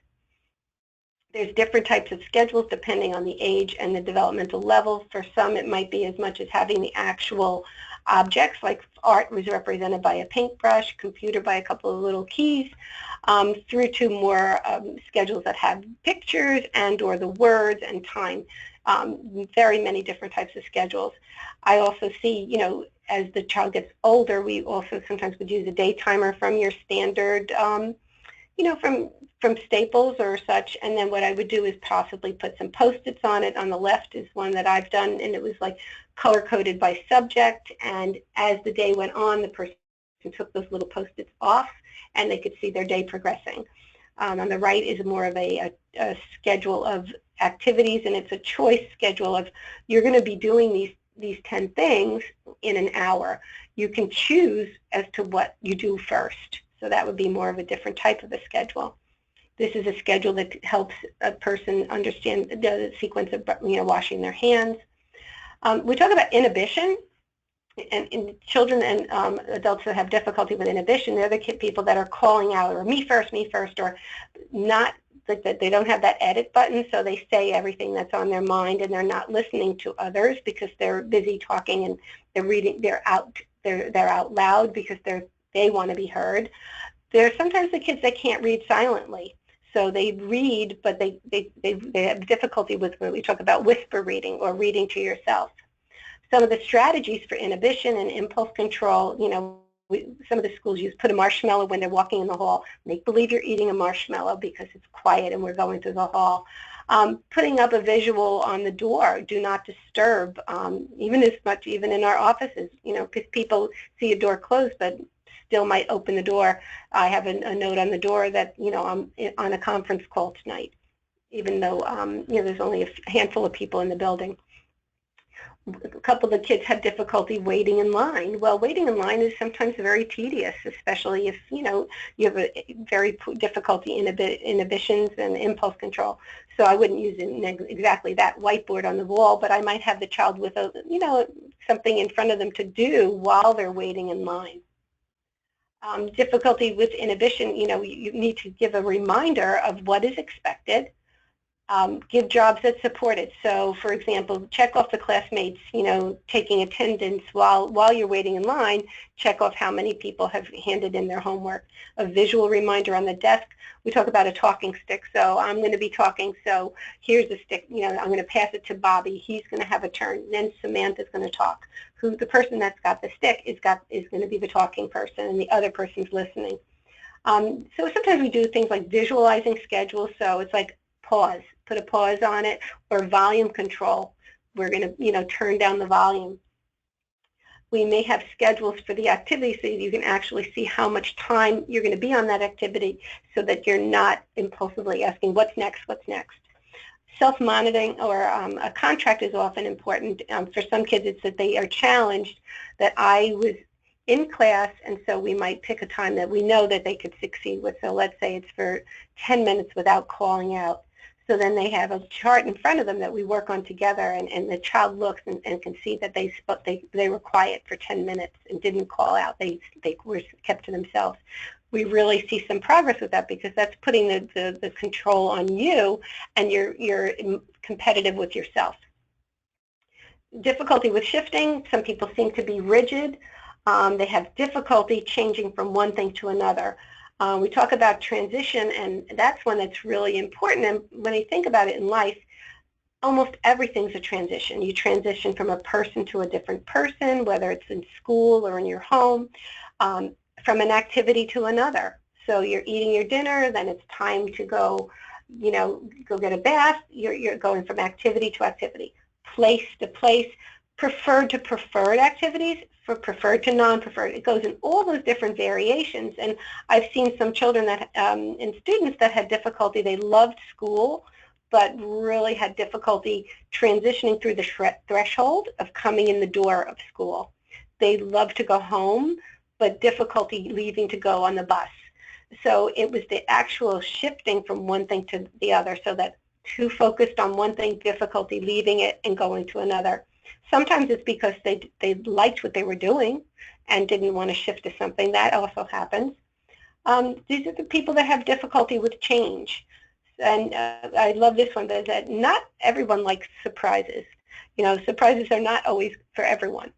Speaker 2: There's different types of schedules depending on the age and the developmental level. For some, it might be as much as having the actual objects, like art was represented by a paintbrush, computer by a couple of little keys, through to more schedules that have pictures and or the words and time. Very many different types of schedules. I also see, as the child gets older, we also sometimes would use a day timer from your standard, from Staples or such, and then what I would do is possibly put some Post-its on it. On the left is one that I've done, and it was like color-coded by subject, and as the day went on, the person took those little Post-its off, and they could see their day progressing. On the right is more of a schedule of activities, and it's a choice schedule of you're going to be doing these 10 things in an hour. You can choose as to what you do first. So that would be more of a different type of a schedule. This is a schedule that helps a person understand the sequence of washing their hands. We talk about inhibition, and in children and adults that have difficulty with inhibition, they're the people that are calling out, or me first, or not, that they don't have that edit button, so they say everything that's on their mind, and they're not listening to others because they're busy talking, and they're out loud because they want to be heard. There's sometimes the kids that can't read silently. So they read, but they have difficulty with what we talk about whisper reading or reading to yourself. Some of the strategies for inhibition and impulse control, some of the schools use put a marshmallow when they're walking in the hall. Make believe you're eating a marshmallow because it's quiet and we're going through the hall. Putting up a visual on the door, do not disturb, even in our offices, because people see a door closed but still might open the door. I have a note on the door that, I'm on a conference call tonight, even though, there's only a handful of people in the building. A couple of the kids had difficulty waiting in line. Well, waiting in line is sometimes very tedious, especially if, you have a very difficulty inhibitions and impulse control. So I wouldn't use exactly that whiteboard on the wall, but I might have the child with something in front of them to do while they're waiting in line. Difficulty with inhibition, you need to give a reminder of what is expected. Give jobs that support it. So, for example, check off the classmates, taking attendance while you're waiting in line. Check off how many people have handed in their homework. A visual reminder on the desk. We talk about a talking stick. So I'm going to be talking. So here's the stick. I'm going to pass it to Bobby. He's going to have a turn. Then Samantha's going to talk. The person that's got the stick is going to be the talking person, and the other person's listening. So sometimes we do things like visualizing schedules. So it's like pause. Put a pause on it, or volume control. We're going to, turn down the volume. We may have schedules for the activity so you can actually see how much time you're going to be on that activity so that you're not impulsively asking, what's next, what's next? Self-monitoring or a contract is often important. For some kids, it's that they are challenged that I was in class, and so we might pick a time that we know that they could succeed with. So let's say it's for 10 minutes without calling out. So then they have a chart in front of them that we work on together, and the child looks and can see that they were quiet for 10 minutes and didn't call out. They were kept to themselves. We really see some progress with that because that's putting the control on you, and you're competitive with yourself. Difficulty with shifting. Some people seem to be rigid. They have difficulty changing from one thing to another. We talk about transition, and that's one that's really important. And when you think about it in life, almost everything's a transition. You transition from a person to a different person, whether it's in school or in your home, from an activity to another. So you're eating your dinner, then it's time to go, go get a bath. You're going from activity to activity, place to place, preferred to preferred activities, for preferred to non-preferred. It goes in all those different variations. And I've seen some children that, and students that had difficulty. They loved school, but really had difficulty transitioning through the threshold of coming in the door of school. They loved to go home, but difficulty leaving to go on the bus. So it was the actual shifting from one thing to the other, so that too focused on one thing, difficulty leaving it and going to another. Sometimes it's because they liked what they were doing and didn't want to shift to something. That also happens. These are the people that have difficulty with change. And I love this one, that not everyone likes surprises. Surprises are not always for everyone.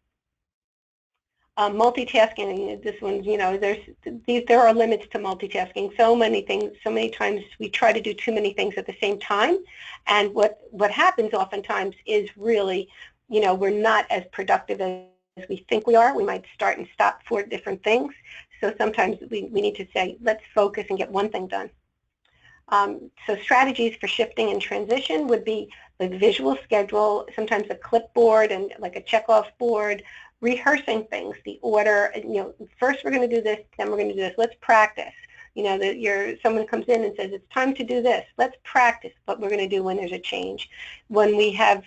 Speaker 2: Multitasking, this one, there are limits to multitasking. So many things, so many times we try to do too many things at the same time. And what happens oftentimes is really, we're not as productive as we think we are. We might start and stop 4 different things. So sometimes we need to say, let's focus and get one thing done. So strategies for shifting and transition would be the visual schedule, sometimes a clipboard and like a check-off board, rehearsing things, the order. First we're going to do this, then we're going to do this. Let's practice. Someone comes in and says, it's time to do this. Let's practice what we're going to do when there's a change. When we have,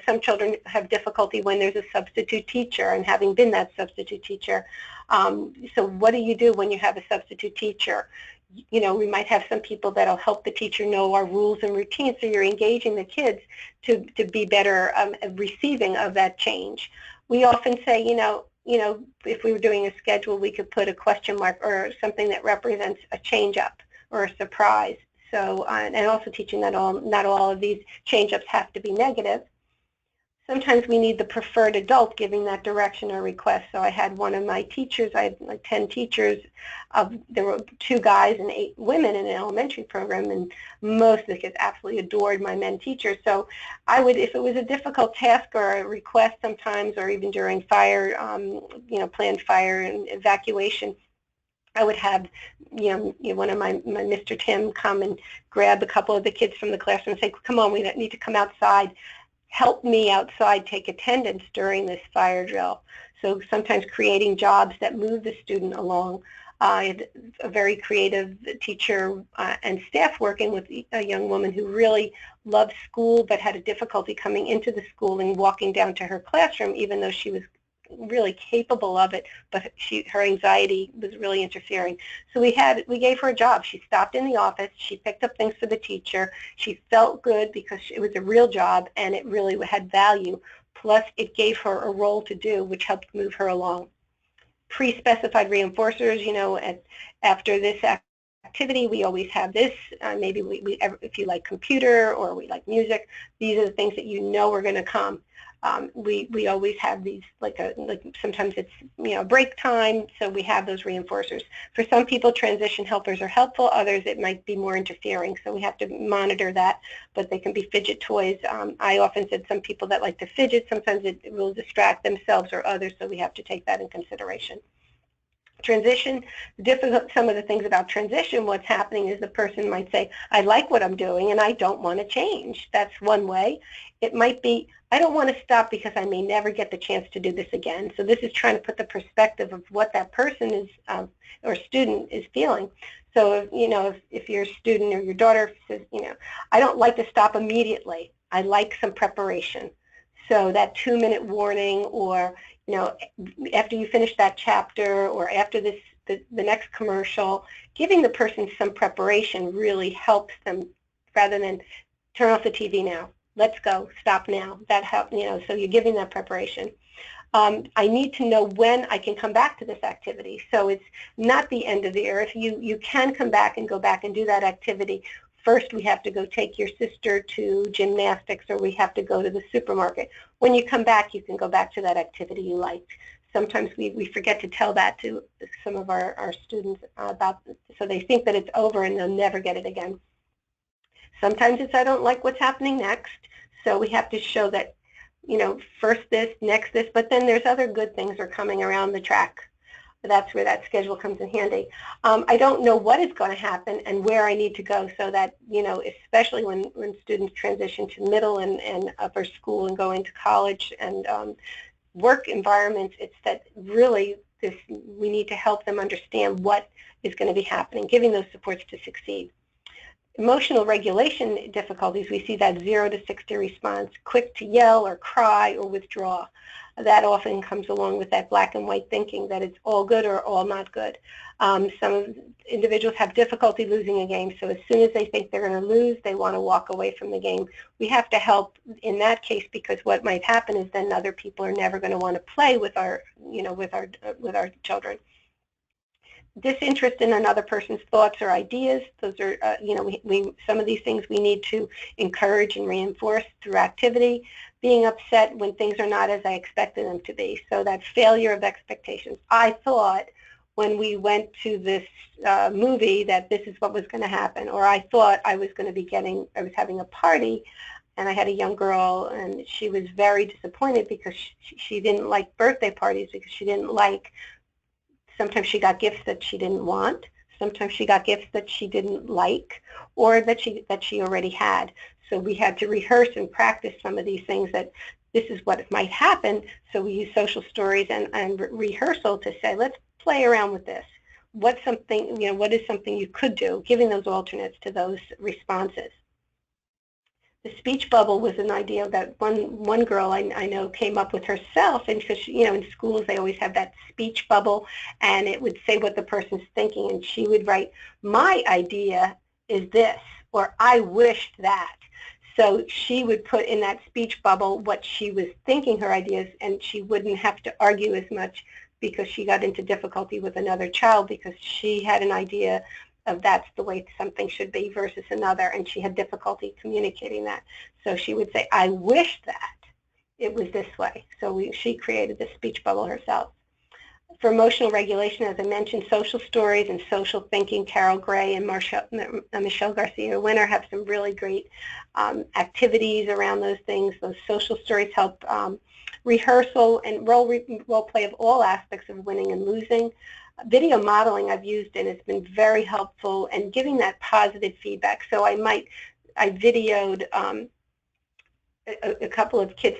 Speaker 2: some children have difficulty when there's a substitute teacher, and having been that substitute teacher. So what do you do when you have a substitute teacher? We might have some people that'll help the teacher know our rules and routines, so you're engaging the kids to be better receiving of that change. We often say, if we were doing a schedule, we could put a question mark or something that represents a change-up or a surprise. So, and also teaching that not all of these change-ups have to be negative. sometimes we need the preferred adult giving that direction or request. So I had one of my teachers, I had like 10 teachers, there were 2 guys and 8 women in an elementary program, and most of the kids absolutely adored my men teachers. So I would, if it was a difficult task or a request sometimes, or even during fire, planned fire and evacuation, I would have, one of my Mr. Tim come and grab a couple of the kids from the classroom and say, come on, we need to come outside. Help me outside take attendance during this fire drill. So sometimes creating jobs that move the student along. I had a very creative teacher and staff working with a young woman who really loved school but had a difficulty coming into the school and walking down to her classroom, even though she was really capable of it, but her anxiety was really interfering. So we gave her a job. She stopped in the office, she picked up things for the teacher, she felt good because it was a real job and it really had value, plus it gave her a role to do, which helped move her along. Pre-specified reinforcers, after this activity, we always have this, maybe if you like computer or we like music, these are the things that are going to come. We always have these, like sometimes it's break time, so we have those reinforcers. For some people, transition helpers are helpful. Others, it might be more interfering, so we have to monitor that. But they can be fidget toys. I often said some people that like to fidget, sometimes it will distract themselves or others, so we have to take that in consideration. Transition, some of the things about transition, what's happening is the person might say, I like what I'm doing and I don't want to change. That's one way. It might be, I don't want to stop because I may never get the chance to do this again. So this is trying to put the perspective of what that person is or student is feeling. So if your student or your daughter says, I don't like to stop immediately. I like some preparation. So that 2-minute warning, or after you finish that chapter or after the next commercial, giving the person some preparation really helps them, rather than turn off the TV now, let's go, stop now. That helps, so you're giving that preparation. I need to know when I can come back to this activity. So it's not the end of the earth. You can come back and go back and do that activity. First, we have to go take your sister to gymnastics, or we have to go to the supermarket. When you come back, you can go back to that activity you liked. Sometimes we forget to tell that to some of our students about, so they think that it's over and they'll never get it again. Sometimes it's I don't like what's happening next, so we have to show that, first this, next this, but then there's other good things are coming around the track. That's where that schedule comes in handy. I don't know what is going to happen and where I need to go, so that, especially when students transition to middle and upper school and go into college and work environments, it's that really we need to help them understand what is going to be happening, giving those supports to succeed. Emotional regulation difficulties, we see that 0 to 60 response, quick to yell or cry or withdraw. That often comes along with that black and white thinking that it's all good or all not good. Some individuals have difficulty losing a game, so as soon as they think they're going to lose, they want to walk away from the game. We have to help in that case, because what might happen is then other people are never going to want to play with our children. Disinterest in another person's thoughts or ideas. Those are, some of these things we need to encourage and reinforce through activity. Being upset when things are not as I expected them to be. So that failure of expectations. I thought when we went to this movie that this is what was going to happen, or I thought I was going to be I was having a party, and I had a young girl, and she was very disappointed because she didn't like birthday parties, because she didn't like. Sometimes she got gifts that she didn't want. Sometimes she got gifts that she didn't like, or that she already had. So we had to rehearse and practice some of these things, that this is what might happen. So we use social stories and rehearsal to say, let's play around with this. What is something you could do, giving those alternates to those responses. The speech bubble was an idea that one girl I know came up with herself, and because in schools they always have that speech bubble, and it would say what the person's thinking, and she would write, my idea is this, or I wished that. So she would put in that speech bubble what she was thinking, her ideas, and she wouldn't have to argue as much, because she got into difficulty with another child because she had an idea of that's the way something should be versus another, and she had difficulty communicating that. So she would say, I wish that. it was this way. So she created this speech bubble herself. For emotional regulation, as I mentioned, social stories and social thinking, Carol Gray and Michelle Garcia-Winner have some really great activities around those things. Those social stories help rehearsal and role play of all aspects of winning and losing. Video modeling I've used, and it's been very helpful, and giving that positive feedback. So I videoed a couple of kids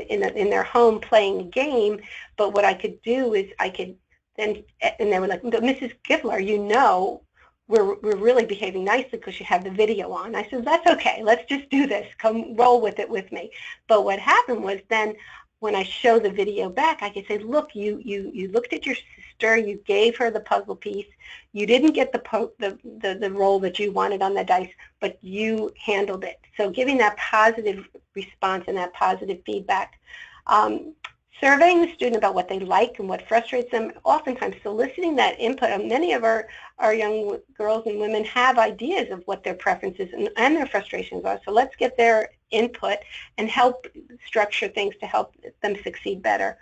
Speaker 2: in their home playing a game, but what I could do is I could then, and they were like, Mrs. Givler, you know, we're really behaving nicely because you have the video on. I said, that's okay, let's just do this, come roll with it with me. But what happened was then when I show the video back, I could say, look, you looked at your sister, you gave her the puzzle piece, you didn't get the roll that you wanted on the dice, but you handled it. So giving that positive response and that positive feedback. Surveying the student about what they like and what frustrates them, oftentimes soliciting that input. Many of our young girls and women have ideas of what their preferences and their frustrations are, so let's get their input and help structure things to help them succeed better.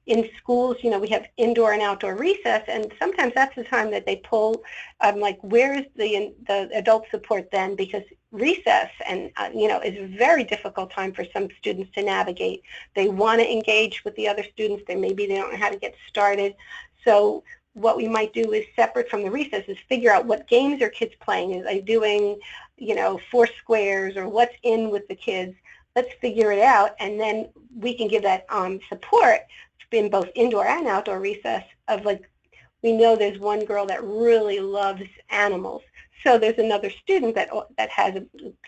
Speaker 2: In schools, you know, we have indoor and outdoor recess, and sometimes that's the time that they pull, like, where's the adult support then? Because recess, and you know, is a very difficult time for some students to navigate. They want to engage with the other students, maybe they don't know how to get started. So what we might do is, separate from the recess, is figure out what games are kids playing. Are they doing, you know, 4 squares, or what's in with the kids? Let's figure it out, and then we can give that support in both indoor and outdoor recess of, like, we know there's one girl that really loves animals, so there's another student that has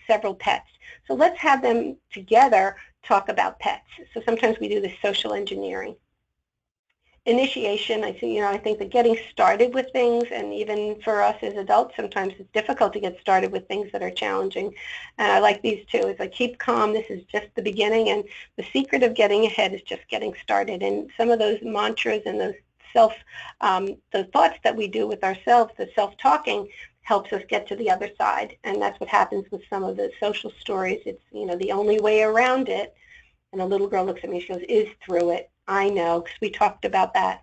Speaker 2: several pets. So let's have them together talk about pets. So sometimes we do this social engineering. Initiation, I think that getting started with things, and even for us as adults, sometimes it's difficult to get started with things that are challenging. And I like these two. It's like, keep calm, this is just the beginning, and the secret of getting ahead is just getting started. And some of those mantras and those the thoughts that we do with ourselves, the self-talking, helps us get to the other side. And that's what happens with some of the social stories. It's, you know, the only way around it. And the little girl looks at me, she goes, is through it. I know, because we talked about that.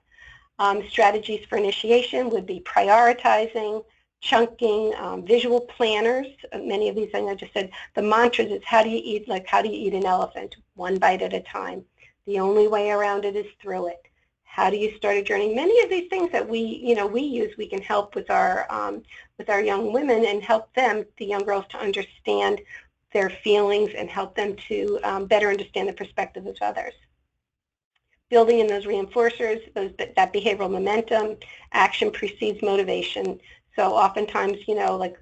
Speaker 2: Strategies for initiation would be prioritizing, chunking, visual planners. Many of these things I just said. The mantras is, how do you eat an elephant? One bite at a time. The only way around it is through it. How do you start a journey? Many of these things that we use, we can help with our young women and help them, the young girls, to understand their feelings and help them to better understand the perspective of others. Building in those reinforcers, that behavioral momentum. Action precedes motivation. So oftentimes, you know, like,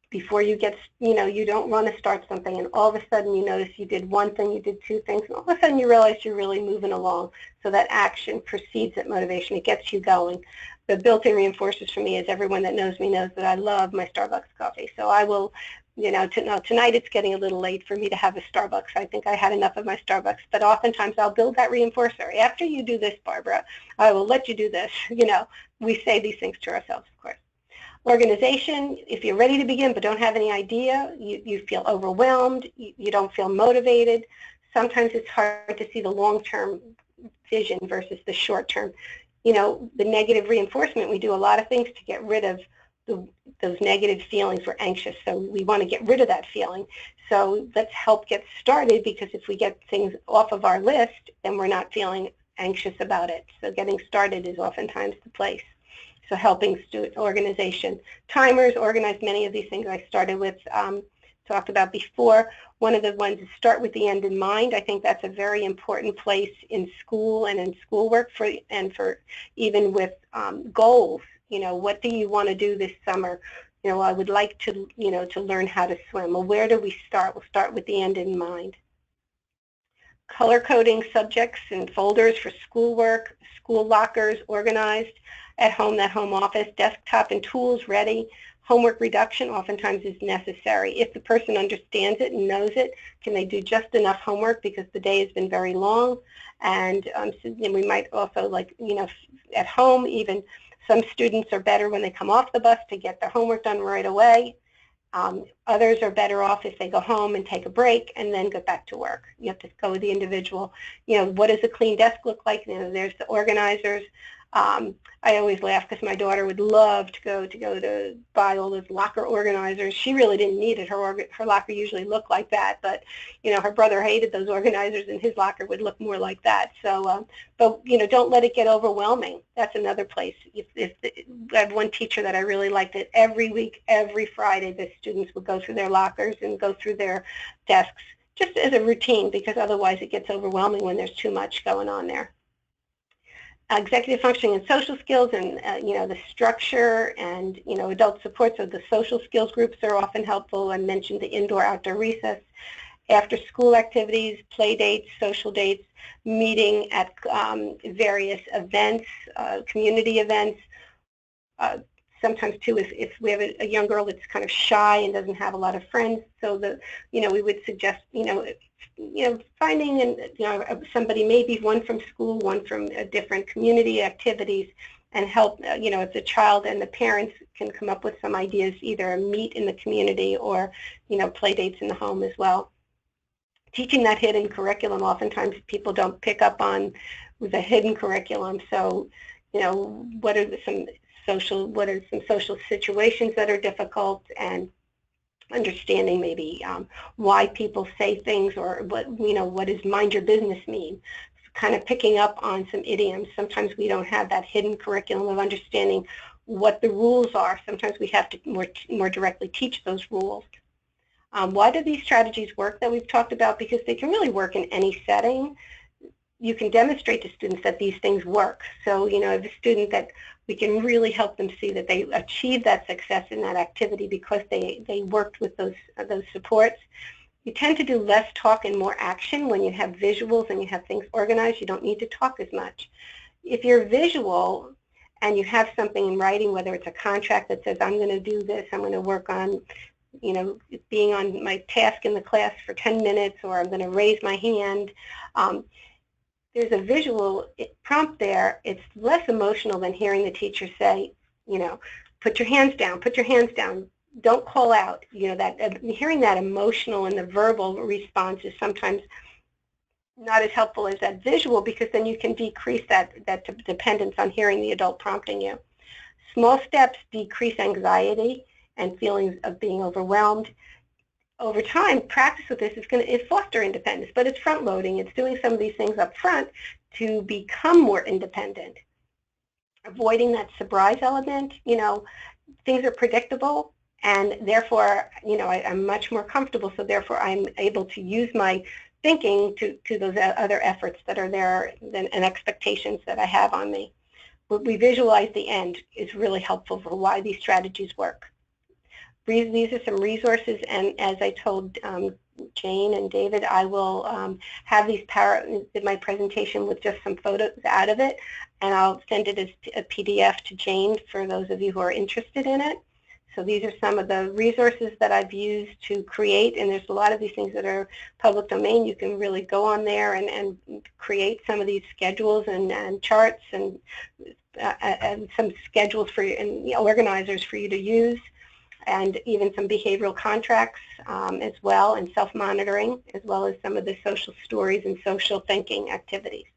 Speaker 2: before you get, you know, you don't want to start something, and all of a sudden you notice you did one thing, you did 2 things, and all of a sudden you realize you're really moving along. So that action precedes that motivation. It gets you going. The built-in reinforcers for me is, everyone that knows me knows that I love my Starbucks coffee. So I will, you know, tonight it's getting a little late for me to have a Starbucks. I think I had enough of my Starbucks, but oftentimes I'll build that reinforcer. After you do this, Barbara, I will let you do this. You know, we say these things to ourselves, of course. Organization, if you're ready to begin but don't have any idea, you feel overwhelmed, you don't feel motivated. Sometimes it's hard to see the long-term vision versus the short-term. You know, the negative reinforcement, we do a lot of things to get rid of those negative feelings. We're anxious, so we want to get rid of that feeling. So let's help get started, because if we get things off of our list, then we're not feeling anxious about it. So getting started is oftentimes the place. So helping student organization. Timers, organize many of these things I started with, talked about before. One of the ones is start with the end in mind. I think that's a very important place in school and in schoolwork, for even with goals. You know, what do you want to do this summer? You know, I would like to, you know, to learn how to swim. Well, where do we start? We'll start with the end in mind. Color coding subjects and folders for schoolwork, school lockers organized, at home, that home office, desktop and tools ready. Homework reduction oftentimes is necessary. If the person understands it and knows it, can they do just enough homework because the day has been very long? And we might also, like, you know, at home, even some students are better when they come off the bus to get their homework done right away. Others are better off if they go home and take a break and then get back to work. You have to go with the individual. What does a clean desk look like? There's the organizers. I always laugh because my daughter would love to go to buy all those locker organizers. She really didn't need it. Her locker usually looked like that, but her brother hated those organizers, and his locker would look more like that. So, but don't let it get overwhelming. That's another place. I have one teacher that I really liked it. Every week, every Friday, the students would go through their lockers and go through their desks just as a routine, because otherwise it gets overwhelming when there's too much going on there. Executive functioning and social skills, and the structure and adult support. So the social skills groups are often helpful. I mentioned the indoor-outdoor recess, after-school activities, play dates, social dates, meeting at various events, community events. Sometimes too, if we have a young girl that's kind of shy and doesn't have a lot of friends, so we would suggest finding somebody, maybe one from school, one from a different community activities, and help if the child and the parents can come up with some ideas, either meet in the community or play dates in the home as well. Teaching that hidden curriculum, oftentimes people don't pick up on with a hidden curriculum. So what are some social situations that are difficult, and understanding maybe why people say things, or what does mind your business mean. Kind of picking up on some idioms. Sometimes we don't have that hidden curriculum of understanding what the rules are. Sometimes we have to more directly teach those rules. Why do these strategies work that we've talked about? Because they can really work in any setting. You can demonstrate to students that these things work. So, if a student that we can really help them see that they achieve that success in that activity because they worked with those supports. You tend to do less talk and more action when you have visuals and you have things organized. You don't need to talk as much. If you're visual and you have something in writing, whether it's a contract that says, I'm going to do this, I'm going to work on being on my task in the class for 10 minutes, or I'm going to raise my hand. There's a visual prompt there. It's less emotional than hearing the teacher say, put your hands down, put your hands down, don't call out. That hearing that emotional and the verbal response is sometimes not as helpful as that visual, because then you can decrease that dependence on hearing the adult prompting you. Small steps decrease anxiety and feelings of being overwhelmed. Over time, practice with this is foster independence, but it's front-loading. It's doing some of these things up front to become more independent. Avoiding that surprise element, things are predictable, and therefore, I'm much more comfortable, so therefore I'm able to use my thinking to those other efforts that are there and expectations that I have on me. We visualize the end is really helpful for why these strategies work. These are some resources, and as I told Jane and David, I will have these in my presentation with just some photos out of it, and I'll send it as a PDF to Jane for those of you who are interested in it. So these are some of the resources that I've used to create, and there's a lot of these things that are public domain. You can really go on there and create some of these schedules and charts and some schedules for you and organizers for you to use, and even some behavioral contracts as well, and self-monitoring, as well as some of the social stories and social thinking activities.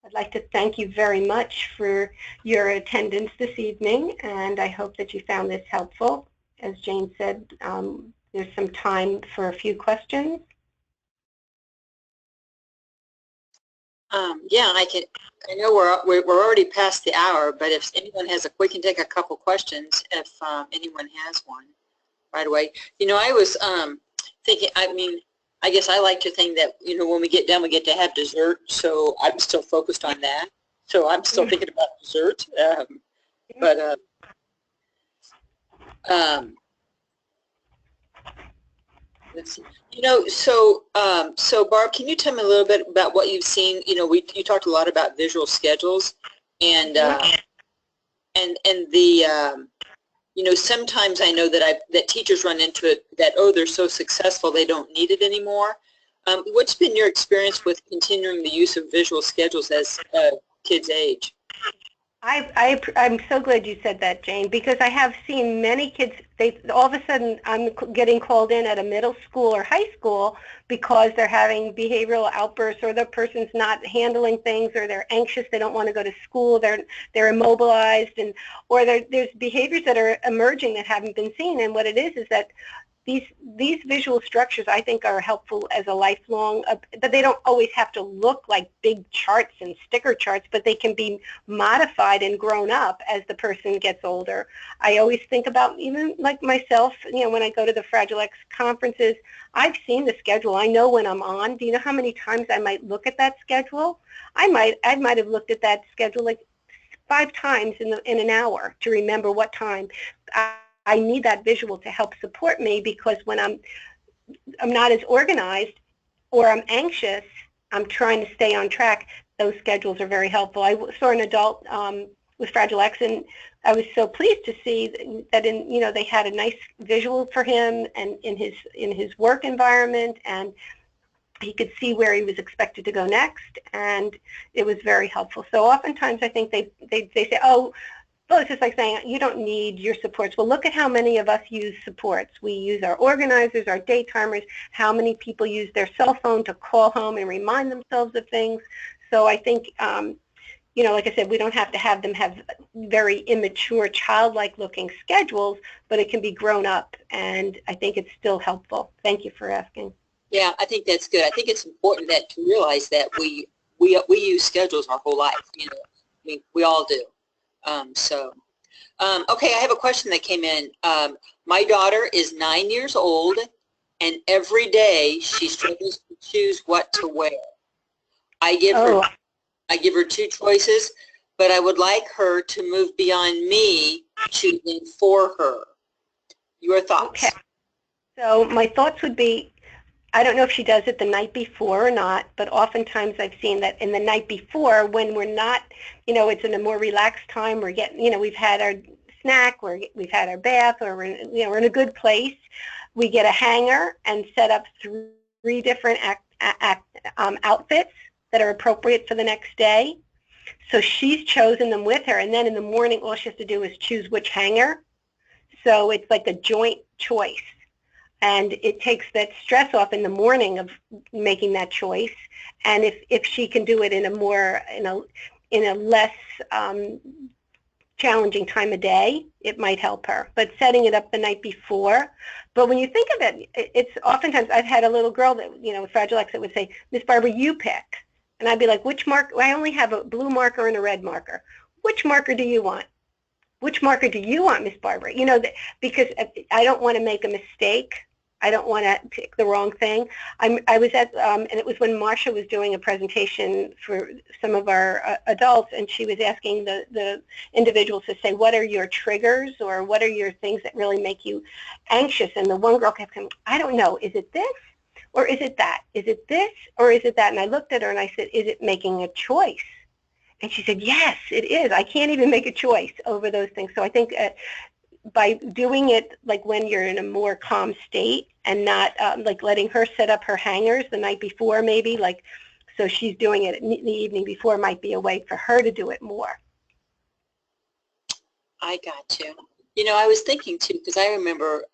Speaker 2: I'd like to thank you very much for your attendance this evening, and I hope that you found this helpful. As Jane said, there's some time for a few questions.
Speaker 1: Yeah, I know we're already past the hour, but if anyone has we can take a couple questions if anyone has one right away. I was thinking, I guess I like to think that, when we get done, we get to have dessert, so I'm still focused on that. So I'm still thinking about dessert. Let's see. So Barb, can you tell me a little bit about what you've seen? You talked a lot about visual schedules, and sometimes I know that teachers run into it that, oh, they're so successful they don't need it anymore. What's been your experience with continuing the use of visual schedules as kids age?
Speaker 2: I'm so glad you said that, Jane, because I have seen many kids all of a sudden I'm getting called in at a middle school or high school because they're having behavioral outbursts, or the person's not handling things, or they're anxious, they don't want to go to school, they're immobilized, and or there's behaviors that are emerging that haven't been seen. And what it is that these visual structures, I think, are helpful as a lifelong, but they don't always have to look like big charts and sticker charts, but they can be modified and grown up as the person gets older. I always think about, even like myself, when I go to the Fragile X conferences, I've seen the schedule. I know when I'm on. Do you know how many times I might look at that schedule? I might have looked at that schedule like 5 times in an hour to remember what time. I need that visual to help support me, because when I'm not as organized or I'm anxious, I'm trying to stay on track. Those schedules are very helpful. I saw an adult with Fragile X, and I was so pleased to see that they had a nice visual for him and in his work environment, and he could see where he was expected to go next, and it was very helpful. So oftentimes I think they say, oh, well, it's just like saying, you don't need your supports. Well, look at how many of us use supports. We use our organizers, our day timers, how many people use their cell phone to call home and remind themselves of things. So I think, like I said, we don't have to have them have very immature, childlike looking schedules, but it can be grown up, and I think it's still helpful. Thank you for asking.
Speaker 1: Yeah, I think that's good. I think it's important to realize that we use schedules our whole life. We all do. Okay, I have a question that came in. My daughter is 9 years old, and every day she struggles to choose what to wear. I give her 2 choices, but I would like her to move beyond me choosing for her. Your thoughts?
Speaker 2: Okay. So my thoughts would be, I don't know if she does it the night before or not, but oftentimes I've seen that in the night before, when we're not, it's in a more relaxed time, we're getting, we've had our snack, we've had our bath, or we're in a good place. We get a hanger and set up 3 different outfits that are appropriate for the next day. So she's chosen them with her, and then in the morning, all she has to do is choose which hanger. So it's like a joint choice. And it takes that stress off in the morning of making that choice. And if she can do it in a less challenging time of day, it might help her. But setting it up the night before. But when you think of it, it's oftentimes, I've had a little girl that, with Fragile X, that would say, Miss Barbara, you pick. And I'd be like, which marker? I only have a blue marker and a red marker. Which marker do you want? Which marker do you want, Miss Barbara? Because I don't want to make a mistake. I don't want to pick the wrong thing. I was at, and it was when Marsha was doing a presentation for some of our adults, and she was asking the individuals to say, what are your triggers, or what are your things that really make you anxious? And the one girl kept saying, I don't know, is it this, or is it that? Is it this, or is it that? And I looked at her and I said, is it making a choice? And she said, yes, it is. I can't even make a choice over those things. So I think by doing it like when you're in a more calm state, and not like letting her set up her hangers the night before, maybe, like, so she's doing it in the evening before, might be a way for her to do it more.
Speaker 1: I got you. I was thinking too, because I remember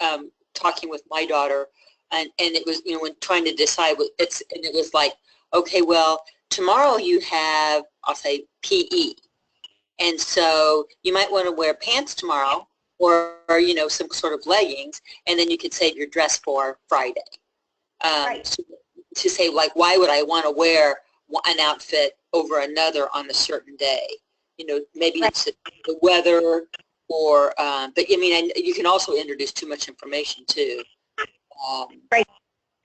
Speaker 1: talking with my daughter, and it was, when trying to decide and it was like, okay, well, tomorrow you have, I'll say, PE, and so you might want to wear pants tomorrow, or some sort of leggings, and then you could save your dress for Friday.
Speaker 2: Right.
Speaker 1: To say, like, why would I want to wear an outfit over another on a certain day? Maybe
Speaker 2: right.
Speaker 1: It's the weather, or but you can also introduce too much information too.
Speaker 2: Right.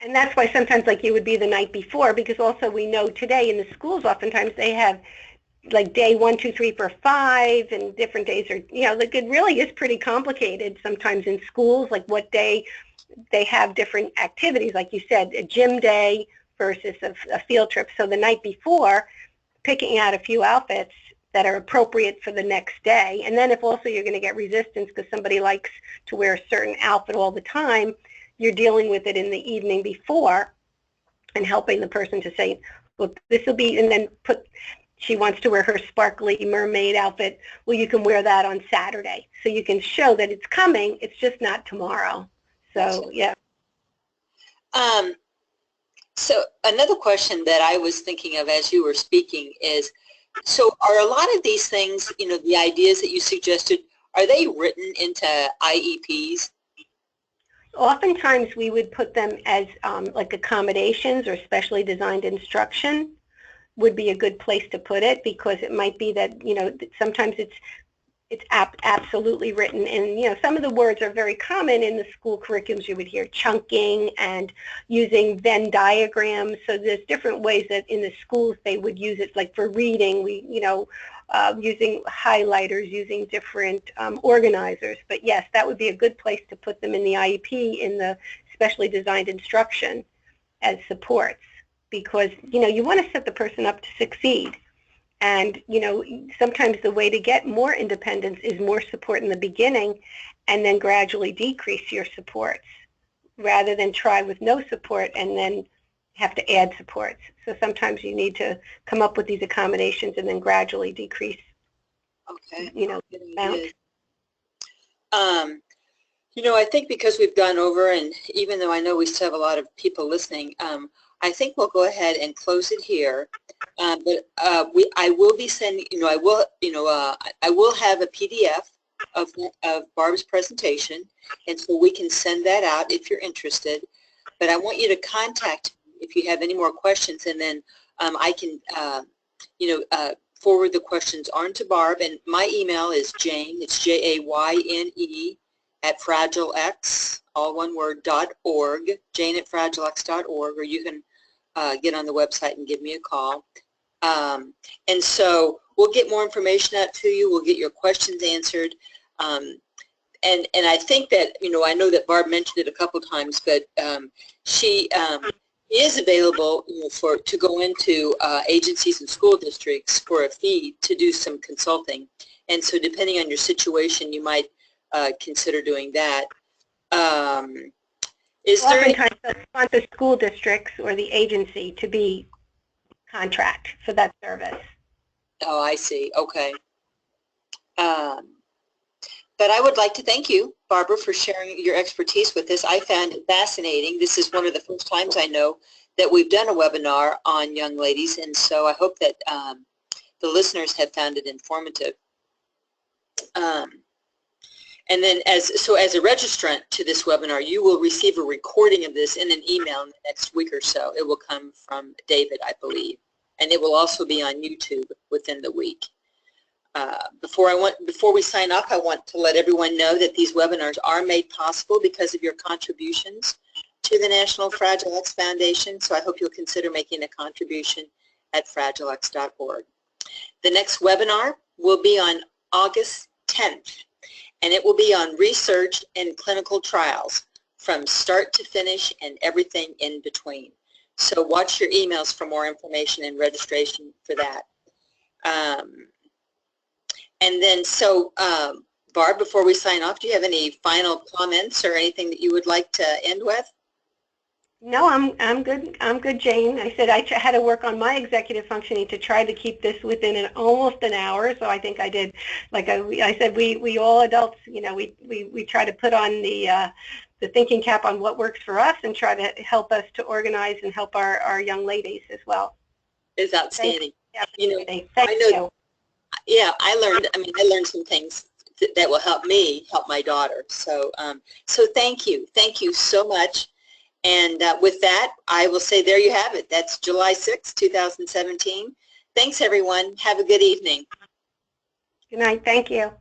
Speaker 2: And that's why sometimes, like, you would be the night before, because also we know today in the schools, oftentimes they have like day 1, 2, 3, 4, 5, and different days are, like, it really is pretty complicated sometimes in schools, like what day they have different activities, like you said, a gym day versus a field trip. So the night before, picking out a few outfits that are appropriate for the next day. And then if also you're going to get resistance because somebody likes to wear a certain outfit all the time, you're dealing with it in the evening before and helping the person to say, well, this will be, and then she wants to wear her sparkly mermaid outfit. Well, you can wear that on Saturday. So you can show that it's coming. It's just not tomorrow. So, yeah.
Speaker 1: So another question that I was thinking of as you were speaking is, so are a lot of these things, you know, the ideas that you suggested, are they written into IEPs?
Speaker 2: Oftentimes we would put them as like accommodations or specially designed instruction would be a good place to put it, because it might be that, you know, sometimes it's absolutely written in, you know, some of the words are very common in the school curriculums. You would hear chunking and using Venn diagrams. So there's different ways that in the schools they would use it, like for reading, using highlighters, using different organizers. But yes, that would be a good place to put them in the IEP, in the specially designed instruction as supports, because, you know, you want to set the person up to succeed. And, you know, sometimes the way to get more independence is more support in the beginning and then gradually decrease your supports, rather than try with no support and then have to add supports. So sometimes you need to come up with these accommodations and then gradually decrease, you know, the amount.
Speaker 1: You know, I think because we've gone over, and even though I know we still have a lot of people listening, I think we'll go ahead and close it here. But I will be sending, I will have a PDF of Barb's presentation, and so we can send that out if you're interested. But I want you to contact me if you have any more questions, and then I can, forward the questions on to Barb. And my email is Jane. It's JAYNE @FragileX, all one word, .org. Jane@FragileX.org, or you can get on the website and give me a call. And so we'll get more information out to you. We'll get your questions answered. And I think that, I know that Barb mentioned it a couple times, but she is available to go into agencies and school districts for a fee to do some consulting. And so depending on your situation, you might consider doing that.
Speaker 2: Oftentimes they want the school districts or the agency to be contract for that service.
Speaker 1: Oh, I see. Okay. But I would like to thank you, Barbara, for sharing your expertise with us. I found it fascinating. This is one of the first times I know that we've done a webinar on young ladies, and so I hope that the listeners have found it informative. And then as a registrant to this webinar, you will receive a recording of this in an email in the next week or so. It will come from David, I believe, and it will also be on YouTube within the week. Before we sign off, I want to let everyone know that these webinars are made possible because of your contributions to the National Fragile X Foundation, so I hope you'll consider making a contribution at fragilex.org. The next webinar will be on August 10th, and it will be on research and clinical trials from start to finish and everything in between. So watch your emails for more information and registration for that. And then, Barb, before we sign off, do you have any final comments or anything that you would like to end with?
Speaker 2: No, I'm good. I'm good, Jane. I said I had to work on my executive functioning to try to keep this within almost an hour. So I think I did. Like I said, we all adults, we try to put on the thinking cap on what works for us and try to help us to organize and help our young ladies as well.
Speaker 1: It's outstanding.
Speaker 2: Thank
Speaker 1: you. Yeah, I learned some things that will help me help my daughter. So, so thank you so much. And with that, I will say there you have it. That's July 6, 2017. Thanks, everyone. Have a good evening.
Speaker 2: Good night. Thank you.